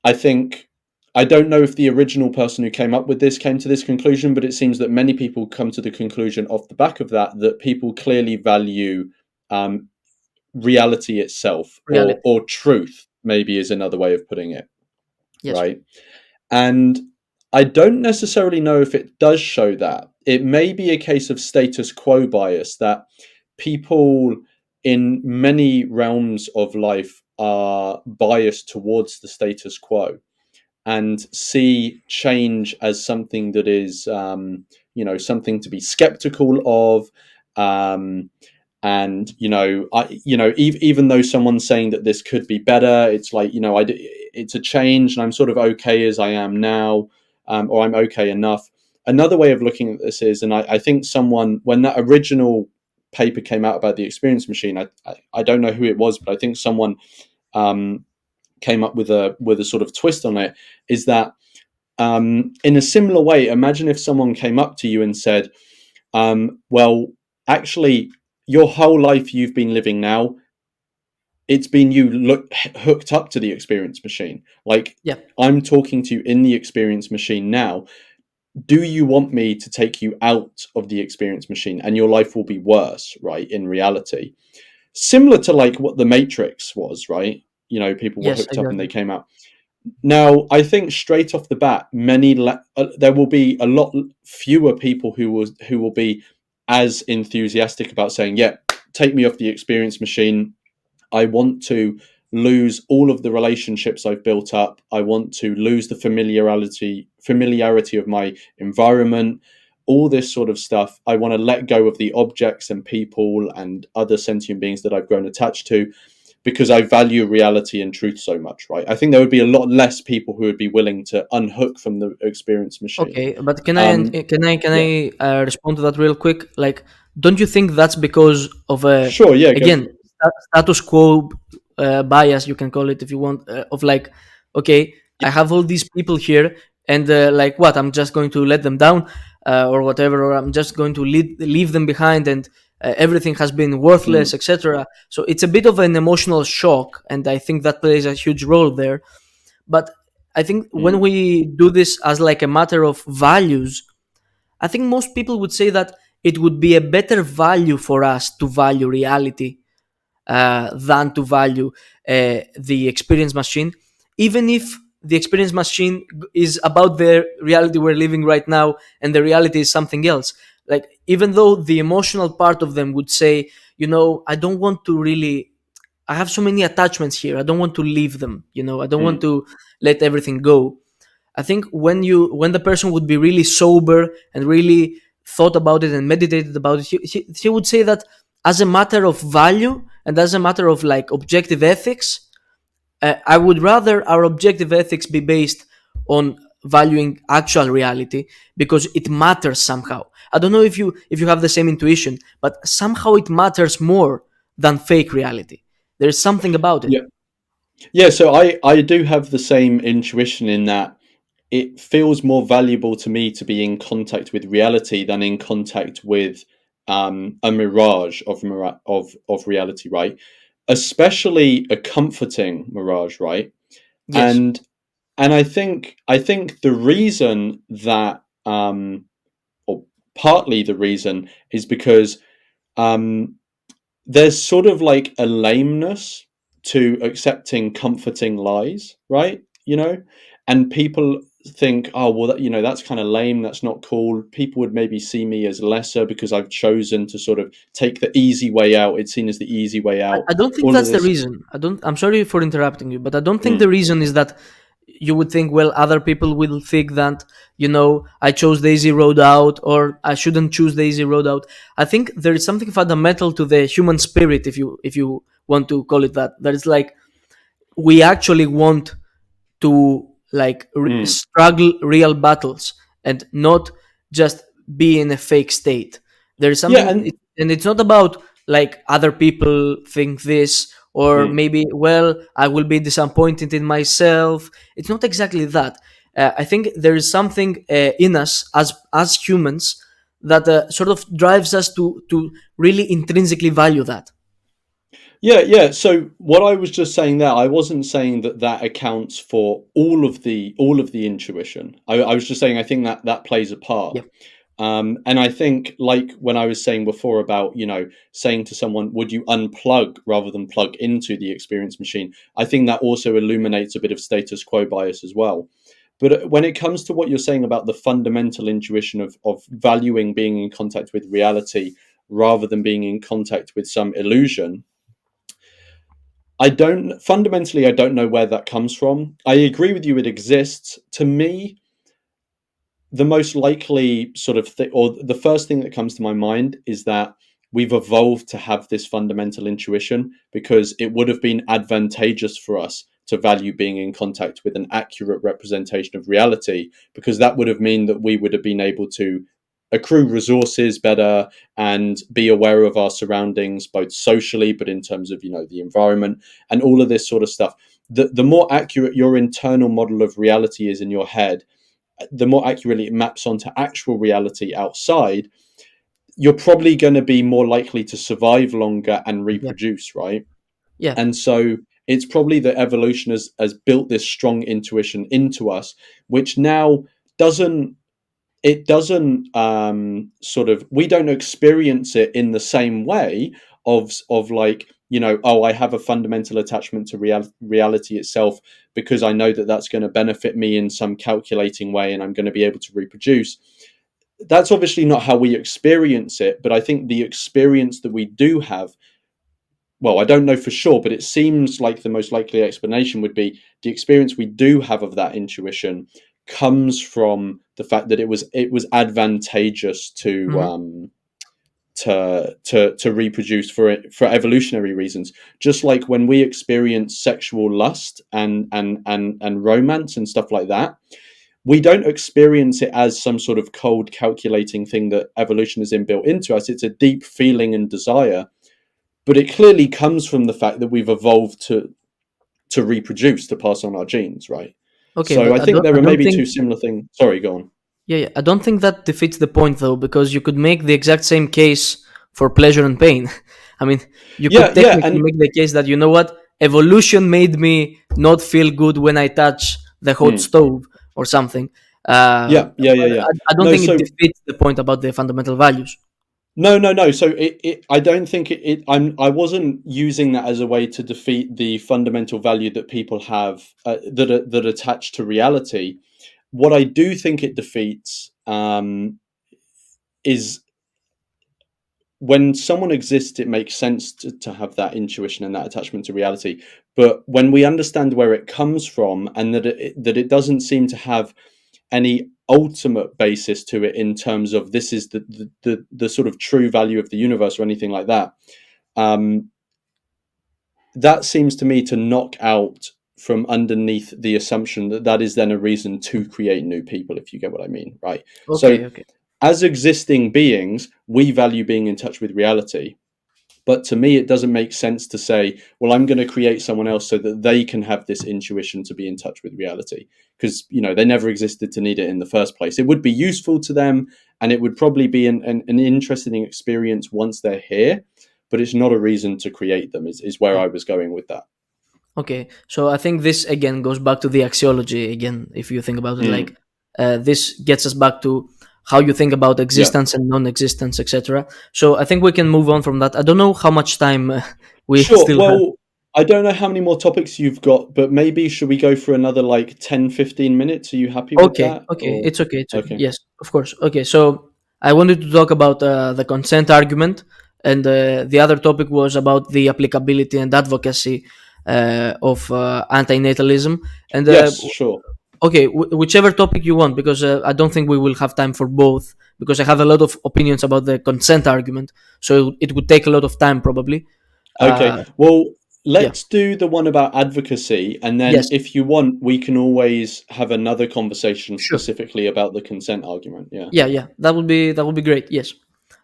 I think, I don't know if the original person who came up with this came to this conclusion, but it seems that many people come to the conclusion off the back of that people clearly value um, reality itself, Reality. or truth, maybe is another way of putting it, Yes. right? And I don't necessarily know if it does show that. It may be a case of status quo bias, that people in many realms of life are biased towards the status quo and see change as something that is, something to be skeptical of. Um, and even though someone's saying that this could be better, it's like, it's a change, and I'm sort of okay as I am now, or I'm okay enough. Another way of looking at this is, and I think someone, when that original paper came out about the experience machine, I don't know who it was, but I think someone um, came up with a sort of twist on it, is that in a similar way, imagine if someone came up to you and said, well, actually, your whole life you've been living now, it's been hooked up to the experience machine. Like, Yeah. I'm talking to you in the experience machine now. Do you want me to take you out of the experience machine, and your life will be worse, right? In reality. similar to like what the Matrix was, right? People were Yes, hooked up and they exactly. came out. Now, I think straight off the bat, there will be a lot fewer people who will be as enthusiastic about saying, "Yeah, take me off the experience machine. I want to lose all of the relationships I've built up. I want to lose the familiarity of my environment, all this sort of stuff. I want to let go of the objects and people and other sentient beings that I've grown attached to because I value reality and truth so much, right? I think there would be a lot less people who would be willing to unhook from the experience machine. Okay, but can I Um, can yeah, I respond to that real quick? Like, don't you think that's because of sure, yeah, go for again it. status quo bias, you can call it if you want, of like, okay, I have all these people here, and like what? I'm just going to let them down, or whatever, or I'm just going to leave them behind, and everything has been worthless, Mm, etc. So it's a bit of an emotional shock, and I think that plays a huge role there. But I think when mm, we do this as like a matter of values, I think most people would say that it would be a better value for us to value reality than to value the experience machine, even if the experience machine is about the reality we're living right now and the reality is something else. Like, even though the emotional part of them would say, I don't want to really, I have so many attachments here, I don't want to leave them, I don't want mm. to let everything go. I think when the person would be really sober and really thought about it and meditated about it, he would say that as a matter of value and as a matter of like objective ethics, I would rather our objective ethics be based on valuing actual reality because it matters somehow. I don't know if you have the same intuition, but somehow it matters more than fake reality. There's something about it. Yeah, yeah. So I do have the same intuition in that it feels more valuable to me to be in contact with reality than in contact with a mirage of reality, right? Especially a comforting mirage, right? Yes. And I think the reason that or partly the reason is because um, there's sort of like a lameness to accepting comforting lies, right? And people think, oh, well, that's kind of lame. That's not cool. People would maybe see me as lesser because I've chosen to sort of take the easy way out. It's seen as the easy way out. I don't think All of that's the this. reason. I'm sorry for interrupting you, but I don't think the Mm, reason is that you would think, well, other people will think that, I chose the easy road out or I shouldn't choose the easy road out. I think there is something fundamental to the human spirit, if you want to call it that. That is like we actually want to like mm. struggle real battles and not just be in a fake state. There is Yeah, something, and and it's not about like other people think this or mm. maybe, well, I will be disappointed in myself. It's not exactly that. I think there is something in us as humans that sort of drives us to really intrinsically value that. Yeah, yeah. So what I was just saying there, I wasn't saying that that accounts for all of the intuition. I was just saying I think that that plays a part. Yeah, And I think, like when I was saying before about, saying to someone, would you unplug rather than plug into the experience machine? I think that also illuminates a bit of status quo bias as well. But when it comes to what you're saying about the fundamental intuition of valuing being in contact with reality rather than being in contact with some illusion, I don't know where that comes from. I agree with you, it exists. To me, the most likely sort of or the first thing that comes to my mind is that we've evolved to have this fundamental intuition because it would have been advantageous for us to value being in contact with an accurate representation of reality, because that would have meant that we would have been able to accrue resources better and be aware of our surroundings, both socially but in terms of the environment and all of this sort of stuff. The more accurate your internal model of reality is in your head, the more accurately it maps onto actual reality outside, you're probably going to be more likely to survive longer and yeah, reproduce, right? yeah, And so it's probably that evolution has built this strong intuition into us, which now doesn't it doesn't sort of we don't experience it in the same way of like oh, I have a fundamental attachment to reality itself because I know that that's going to benefit me in some calculating way and I'm going to be able to reproduce. That's obviously not how we experience it, but I think the experience that we do have, well, I don't know for sure, but it seems like the most likely explanation would be the experience we do have of that intuition comes from the fact that it was advantageous to reproduce for evolutionary reasons. Just like when we experience sexual lust and romance and stuff like that, we don't experience it as some sort of cold calculating thing that evolution is inbuilt into us. It's a deep feeling and desire, but it clearly comes from the fact that we've evolved to reproduce, to pass on our genes, right? Okay, So but I think there I are don't maybe think. two similar things. Sorry, go on. Yeah, yeah, I don't think that defeats the point though, because you could make the exact same case for pleasure and pain. I mean, you Yeah, could yeah, technically and make the case that, you know what, evolution made me not feel good when I touch the hot mm, stove or something. yeah, yeah, yeah, But yeah. I don't No, think it so defeats the point about the fundamental values. no, no, no. So I don't think I wasn't using that as a way to defeat the fundamental value that people have that attach to reality. What I do think it defeats is when someone exists, it makes sense to have that intuition and that attachment to reality. But when we understand where it comes from and that it doesn't seem to have any ultimate basis to it in terms of this is the sort of true value of the universe or anything like that, um, that seems to me to knock out from underneath the assumption that that is then a reason to create new people, if you get what I mean, right? So Okay, okay. as existing beings, we value being in touch with reality. But to me, it doesn't make sense to say, well, I'm going to create someone else so that they can have this intuition to be in touch with reality. Because, they never existed to need it in the first place. It would be useful to them and it would probably be an interesting experience once they're here. But it's not a reason to create them, is where I was going with that. Okay, so I think this again goes back to the axiology again. If you think about it, like Mm, this gets us back to how you think about yeah. existence and non-existence, etc. So I think we can move on from that. I don't know how much time we Sure. still have. Well, I don't know how many more topics you've got, but maybe should we go for another like 10, 15 minutes? Are you happy with Okay, that? okay, Or it's okay, it's okay. okay. Yes, of course. Okay, so I wanted to talk about the consent argument, and the other topic was about the applicability and advocacy of anti-natalism. And Yes, sure. okay, whichever topic you want, because I don't think we will have time for both, because I have a lot of opinions about the consent argument, so it would take a lot of time probably. Okay. Uh, Well, yeah, let's do the one about advocacy, and then yes, if you want, we can always have another conversation sure. specifically about the consent argument. Yeah. Yeah, yeah, that would be great. Yes.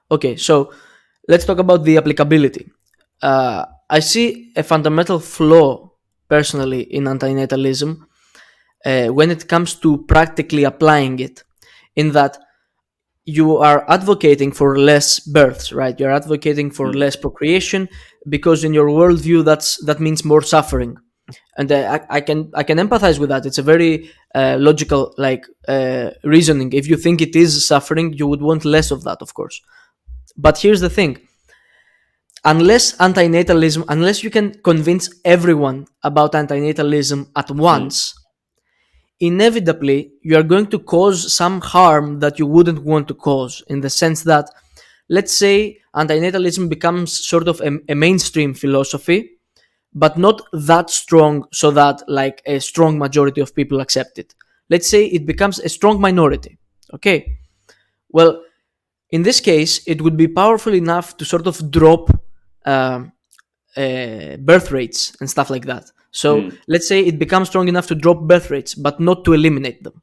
Okay, so let's talk about the applicability. I see a fundamental flaw personally in antinatalism when it comes to practically applying it, in that you are advocating for less births, right? You're advocating for Mm, less procreation because in your worldview that means more suffering, and I can empathize with that. It's a very logical reasoning. If you think it is suffering, you would want less of that, of course. But here's the thing: unless you can convince everyone about antinatalism at mm, once, inevitably you are going to cause some harm that you wouldn't want to cause, in the sense that, let's say, antinatalism becomes sort of a mainstream philosophy, but not that strong so that like a strong majority of people accept it. Let's say it becomes a strong minority. Okay, well, in this case it would be powerful enough to sort of drop um, birth rates and stuff like that. So mm, let's say it becomes strong enough to drop birth rates but not to eliminate them.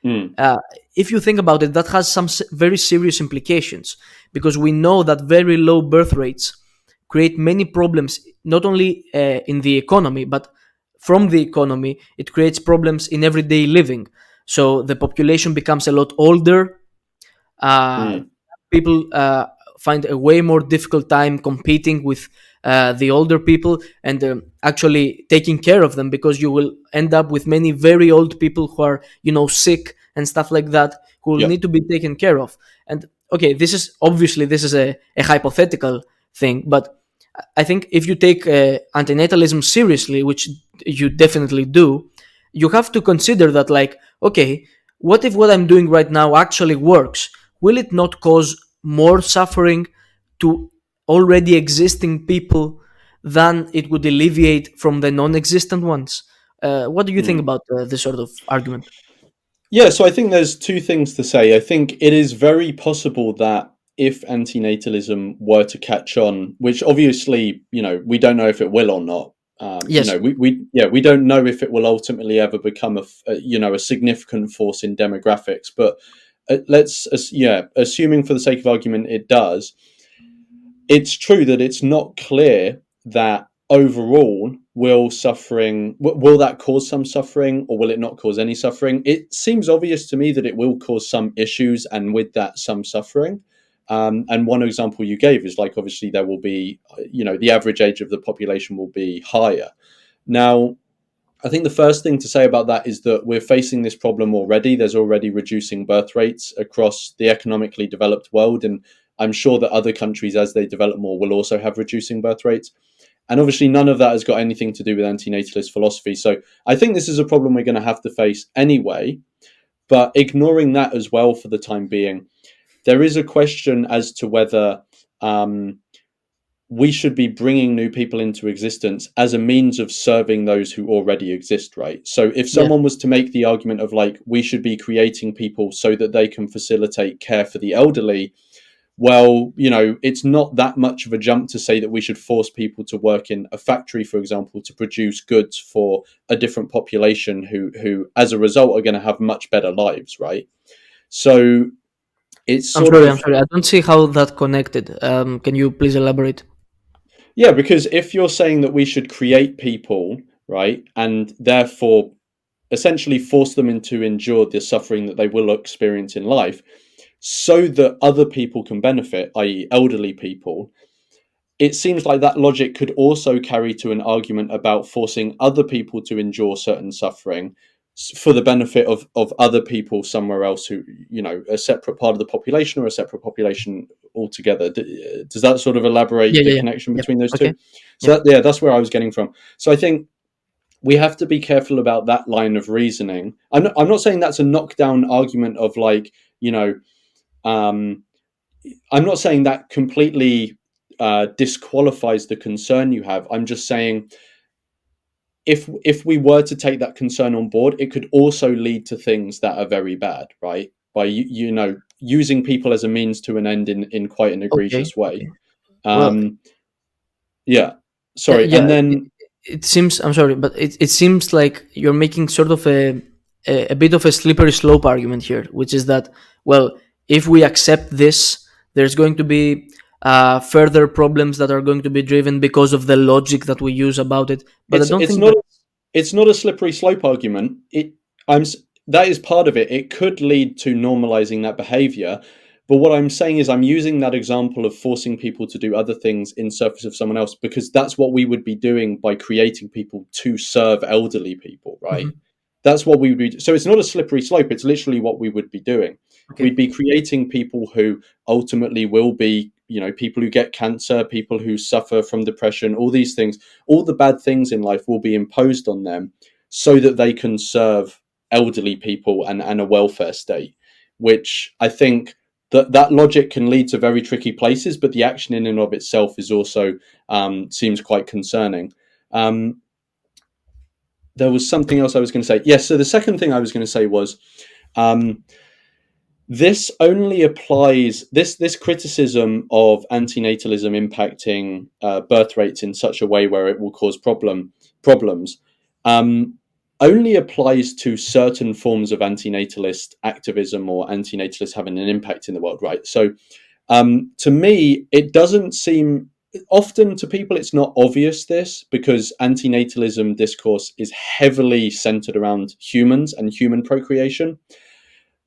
mm, uh, if you think about it, that has some very serious implications, because we know that very low birth rates create many problems, not only in the economy, but from the economy, it creates problems in everyday living. So the population becomes a lot older. Uh, mm. People find a way more difficult time competing with the older people and actually taking care of them, because you will end up with many very old people who are, sick and stuff like that, who will Yeah. need to be taken care of. And okay, this is a hypothetical thing, but I think if you take antinatalism seriously, which you definitely do, you have to consider that, like, okay, what if what I'm doing right now actually works? Will it not cause more suffering to already existing people than it would alleviate from the non-existent ones? What do you think Hmm. about this sort of argument? Yeah, so I think there's two things to say. I think it is very possible that if antinatalism were to catch on, which obviously, we don't know if it will or not. Yes, We don't know if it will ultimately ever become a significant force in demographics. But assuming for the sake of argument, it does. It's true that it's not clear that overall will that cause some suffering, or will it not cause any suffering. It seems obvious to me that it will cause some issues, and with that some suffering. And one example you gave is, like, obviously there will be, the average age of the population will be higher. Now, I think the first thing to say about that is that we're facing this problem already. There's already reducing birth rates across the economically developed world. And I'm sure that other countries, as they develop more, will also have reducing birth rates. And obviously, none of that has got anything to do with antinatalist philosophy. So I think this is a problem we're going to have to face anyway. But ignoring that as well for the time being, there is a question as to whether we should be bringing new people into existence as a means of serving those who already exist, right? So if yes, someone was to make the argument of, like, we should be creating people so that they can facilitate care for the elderly, well, it's not that much of a jump to say that we should force people to work in a factory, for example, to produce goods for a different population who as a result, are going to have much better lives, right? So it's I'm sort sorry, I'm of, sorry. I don't see how that connected. Can you please elaborate? yeah, because if you're saying that we should create people, right, and therefore essentially force them into endure the suffering that they will experience in life so that other people can benefit, i.e., elderly people, it seems like that logic could also carry to an argument about forcing other people to endure certain suffering for the benefit of other people somewhere else who, a separate part of the population or a separate population altogether. Does that sort of elaborate Yeah, the yeah, yeah. connection Yep. between those Okay. two? Yeah. So yeah, that's where I was getting from. So I think we have to be careful about that line of reasoning. I'm not saying that's a knockdown argument of, like, um, I'm not saying that completely disqualifies the concern you have. I'm just saying, if we were to take that concern on board, it could also lead to things that are very bad, right? By using people as a means to an end in quite an Okay. egregious way. Okay. Well, Um, yeah, sorry, yeah. and then It seems. I'm sorry, but it seems like you're making sort of a bit of a slippery slope argument here, which is that, well, if we accept this, there's going to be further problems that are going to be driven because of the logic that we use about it. But I it's don't it's think not that. it's not a slippery slope argument. I'm that is part of it. It could lead to normalizing that behavior, but what I'm saying is I'm using that example of forcing people to do other things in service of someone else because that's what we would be doing by creating people to serve elderly people, right? Mhm. That's what we would be. So it's not a slippery slope. It's literally what we would be doing. Okay. We'd be creating people who ultimately will be, people who get cancer, people who suffer from depression, all these things, all the bad things in life will be imposed on them so that they can serve elderly people and a welfare state, which I think that logic can lead to very tricky places, but the action in and of itself is also seems quite concerning. Um, there was something else I was going to say. Yes, so the second thing I was going to say was, um, this only applies this criticism of antinatalism impacting birth rates in such a way where it will cause problems, um, only applies to certain forms of antinatalist activism or antinatalists having an impact in the world, right? So to me, it doesn't seem, often to people, it's not obvious this because antinatalism discourse is heavily centered around humans and human procreation.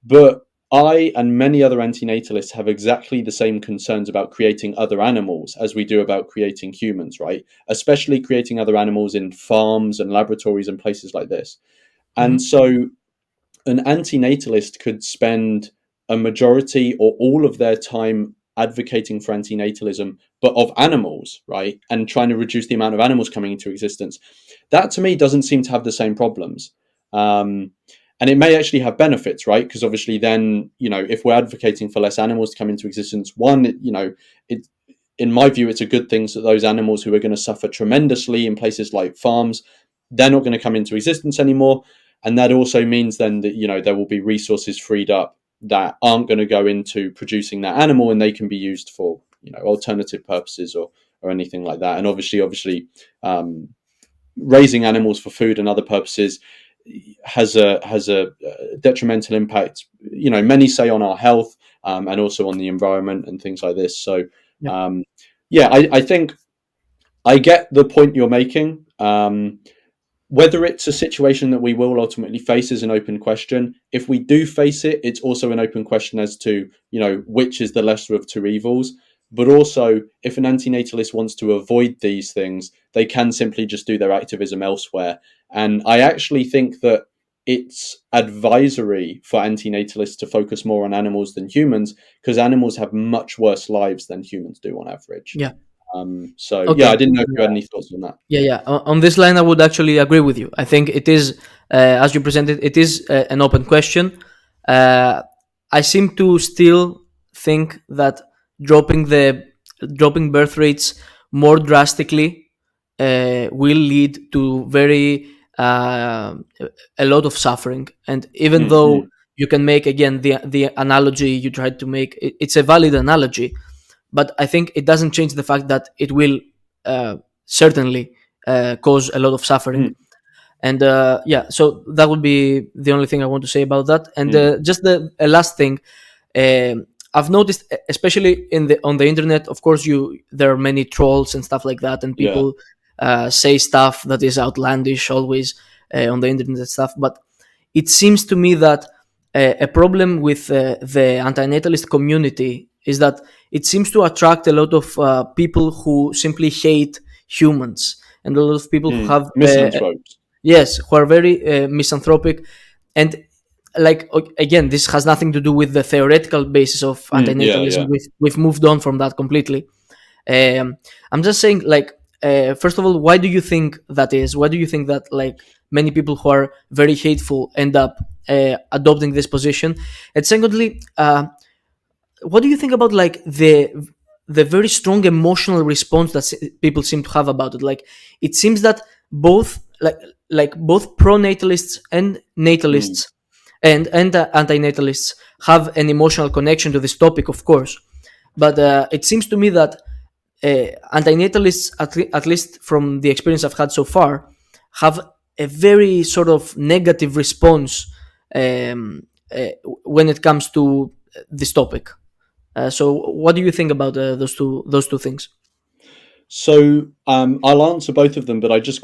But I and many other antinatalists have exactly the same concerns about creating other animals as we do about creating humans, right? Especially creating other animals in farms and laboratories and places like this. And Mhm. so an antinatalist could spend a majority or all of their time advocating for antinatalism, but of animals, right? And trying to reduce the amount of animals coming into existence. That to me doesn't seem to have the same problems. And it may actually have benefits, right? Because obviously, then, if we're advocating for less animals to come into existence, one, it in my view, it's a good thing that those animals who are going to suffer tremendously in places like farms, they're not going to come into existence anymore. And that also means then that, there will be resources freed up that aren't going to go into producing that animal, and they can be used for, alternative purposes or anything like that. And obviously, raising animals for food and other purposes has a detrimental impact, many say on our health, and also on the environment and things like this. So, Yeah. I think I get the point you're making. Whether it's a situation that we will ultimately face is an open question. If we do face it, it's also an open question as to, which is the lesser of two evils. But also, if an antinatalist wants to avoid these things, they can simply just do their activism elsewhere. And I actually think that it's advisory for antinatalists to focus more on animals than humans, because animals have much worse lives than humans do on average. Yeah. So, Okay. I didn't know if you had any thoughts on that. Yeah. On this line, I would actually agree with you. I think it is, as you presented, it is an open question. I seem to still think that dropping birth rates more drastically will lead to a lot of suffering. And even though Mm-hmm. you can make, again, the analogy you tried to make, it's a valid analogy, but I think it doesn't change the fact that it will certainly cause a lot of suffering. And so that would be the only thing I want to say about that. And just the last thing, I've noticed, especially on the internet, of course, there are many trolls and stuff like that, and Yeah. people say stuff that is outlandish always on the internet and stuff. But it seems to me that a problem with the anti-natalist community is that it seems to attract a lot of people who simply hate humans, and a lot of people who have Misanthropes. yes, who are very misanthropic. And again, this has nothing to do with the theoretical basis of Yeah, antinatalism. yeah. We've moved on from that completely. I'm just saying, first of all, why do you think that is? Why do you think that many people who are very hateful end up adopting this position? And secondly, what do you think about the very strong emotional response that people seem to have about it? Like, it seems that both both pro-natalists and natalists and anti-natalists have an emotional connection to this topic, of course. But it seems to me that anti-natalists, at least from the experience I've had so far, have a very sort of negative response when it comes to this topic. So, what do you think about those two things? So I'll answer both of them, but I just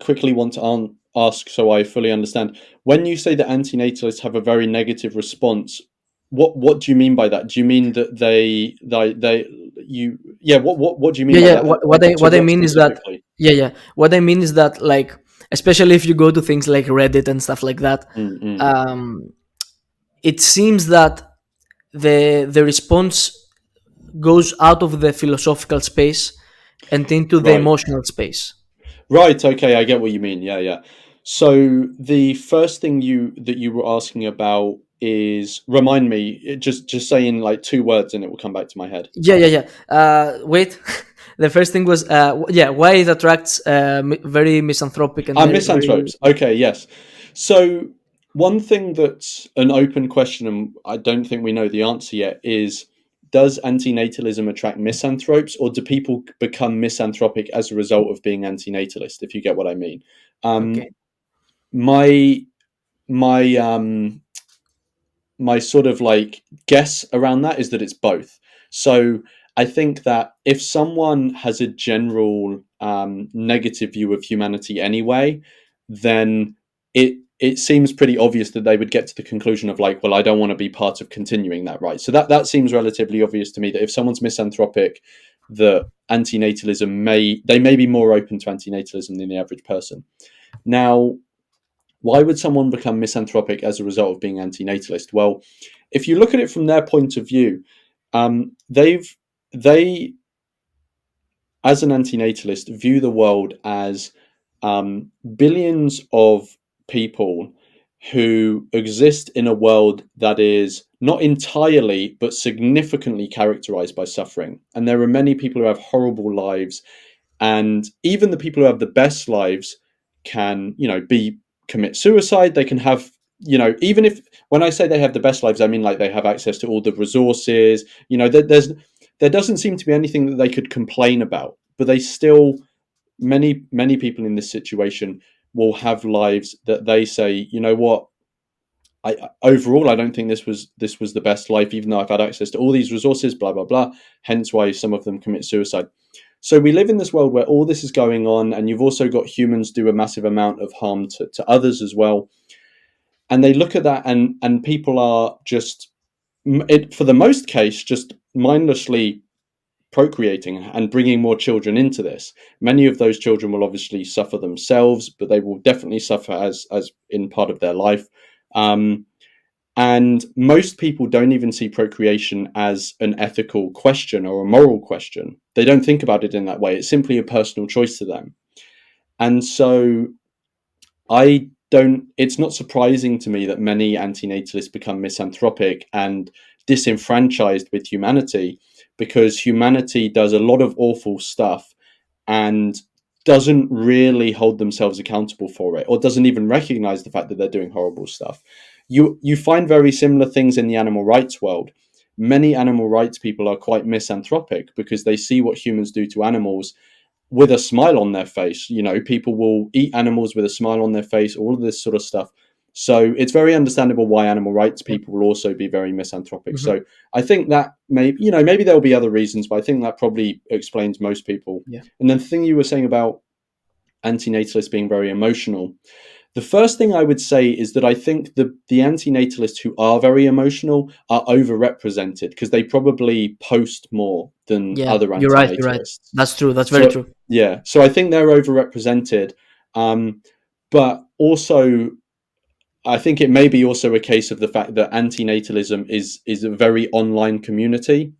quickly want to ask so I fully understand. When you say that antinatalists have a very negative response, what do you mean by that? Do you mean that what do you mean Yeah, by yeah. that? To What I what mean is that specifically? what I mean is that, especially if you go to things like Reddit and stuff like that, Mm-mm. um, it seems that the response goes out of the philosophical space and into the Right. emotional space. Right. Okay, I get what you mean. Yeah, yeah. So the first thing you were asking about is, remind me, just saying like two words and it will come back to my head. Yeah. Wait. The first thing was why it attracts very misanthropic and very Misanthropes. Okay, yes. So one thing that's an open question, and I don't think we know the answer yet, is does antinatalism attract misanthropes, or do people become misanthropic as a result of being antinatalist? If you get what I mean. okay. My my um my sort of like guess around that is that it's both. So I think that if someone has a general negative view of humanity anyway, then it seems pretty obvious that they would get to the conclusion of like, well, I don't want to be part of continuing that, right? So that seems relatively obvious to me, that if someone's misanthropic, that antinatalism may be more open to antinatalism than the average person. Now, why would someone become misanthropic as a result of being antinatalist? Well, if you look at it from their point of view, They've they as an antinatalist view the world as billions of people who exist in a world that is not entirely but significantly characterized by suffering. And there are many people who have horrible lives, and even the people who have the best lives can, be commit suicide. They can have, even if, when I say they have the best lives, I mean like they have access to all the resources. There doesn't seem to be anything that they could complain about, but they still, many people in this situation will have lives that they say, you know what, overall I don't think this was the best life, even though I've had access to all these resources, blah blah blah. Hence why some of them commit suicide. So we live in this world where all this is going on, and you've also got humans do a massive amount of harm to others as well. And they look at that, and people are just, for the most case, just mindlessly procreating and bringing more children into this. Many of those children will obviously suffer themselves, but they will definitely suffer as in part of their life. And most people don't even see procreation as an ethical question or a moral question. They don't think about it in that way. It's simply a personal choice to them. And so it's not surprising to me that many antinatalists become misanthropic and disenfranchised with humanity, because humanity does a lot of awful stuff and doesn't really hold themselves accountable for it, or doesn't even recognize the fact that they're doing horrible stuff. You find very similar things in the animal rights world. Many animal rights people are quite misanthropic because they see what humans do to animals with a smile on their face. People will eat animals with a smile on their face, all of this sort of stuff. So it's very understandable why animal rights Yeah. people will also be very misanthropic. Hmm. So I think that maybe there'll be other reasons, but I think that probably explains most people. Yeah. And then the thing you were saying about antinatalists being very emotional, the first thing I would say is that I think the antinatalists who are very emotional are overrepresented because they probably post more than Yeah. other You're right. You're right. antinatalists. That's true. That's very So true. yeah, so I think they're overrepresented, but also I think it may be also a case of the fact that antinatalism is a very online community,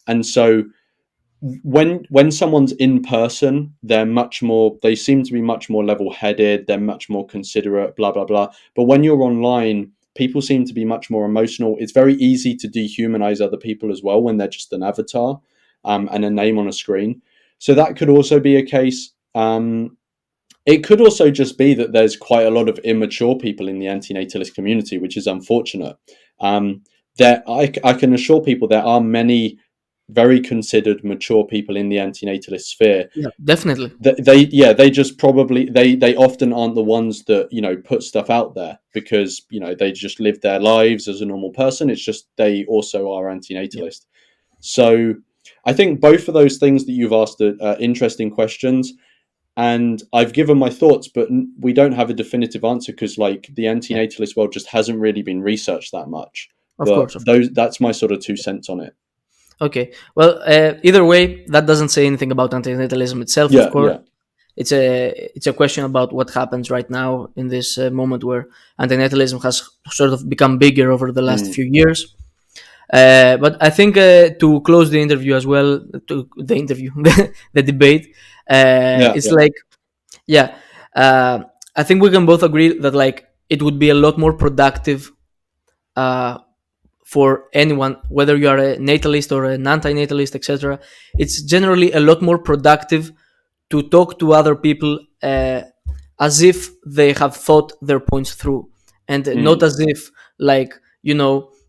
and so when someone's in person, they seem to be much more level-headed, they're much more considerate, blah blah blah. But when you're online, people seem to be much more emotional. It's very easy to dehumanize other people as well when they're just an avatar, and a name on a screen. So that could also be a case. It could also just be that there's quite a lot of immature people in the antinatalist community, which is unfortunate. Um, I can assure people there are many very considered mature people in the antinatalist sphere. Yeah, definitely. They just probably they often aren't the ones that put stuff out there because they just live their lives as a normal person. It's just they also are Yeah. antinatalist. So I think both of those things that you've asked are interesting questions, and I've given my thoughts, but we don't have a definitive answer because like the Yeah. antinatalist world just hasn't really been researched that much. Of But course. Of course. that's my sort of 2 cents on it. Okay. Well, either way, that doesn't say anything about antinatalism itself. Of Yeah, course, yeah. it's a question about what happens right now in this moment where antinatalism has sort of become bigger over the last Mm. few years. But I think to close the interview as well, to the interview, the debate, Yeah, it's yeah. like, yeah, uh, I think we can both agree that like it would be a lot more productive uh, for anyone, whether you are a natalist or an anti-natalist, etc. It's generally a lot more productive to talk to other people as if they have thought their points through, and not Mm. as if like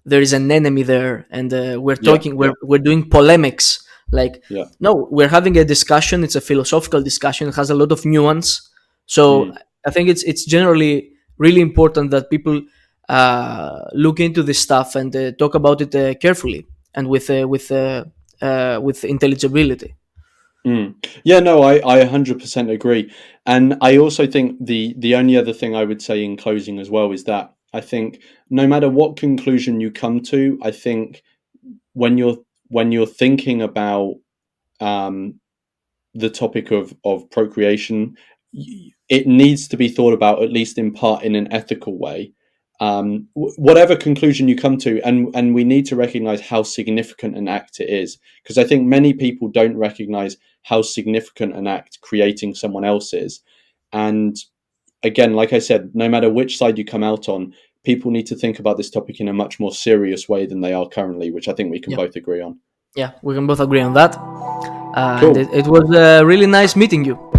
there is an enemy there and we're Yeah, talking, yeah, we're doing polemics. Like, yeah. no, we're having a discussion. It's a philosophical discussion. It has a lot of nuance. So Mm. I think it's generally really important that people look into this stuff and talk about it carefully and with intelligibility. Mm. Yeah, no, I 100% agree. And I also think the only other thing I would say in closing as well is that I think no matter what conclusion you come to, I think when you're thinking about um, the topic of procreation, it needs to be thought about at least in part in an ethical way. whatever conclusion you come to, and we need to recognize how significant an act it is, because I think many people don't recognize how significant an act creating someone else is. And again, like I said, no matter which side you come out on, people need to think about this topic in a much more serious way than they are currently, which I think we can Yeah, both agree on. yeah, we can both agree on that. And Cool. it was really nice meeting you.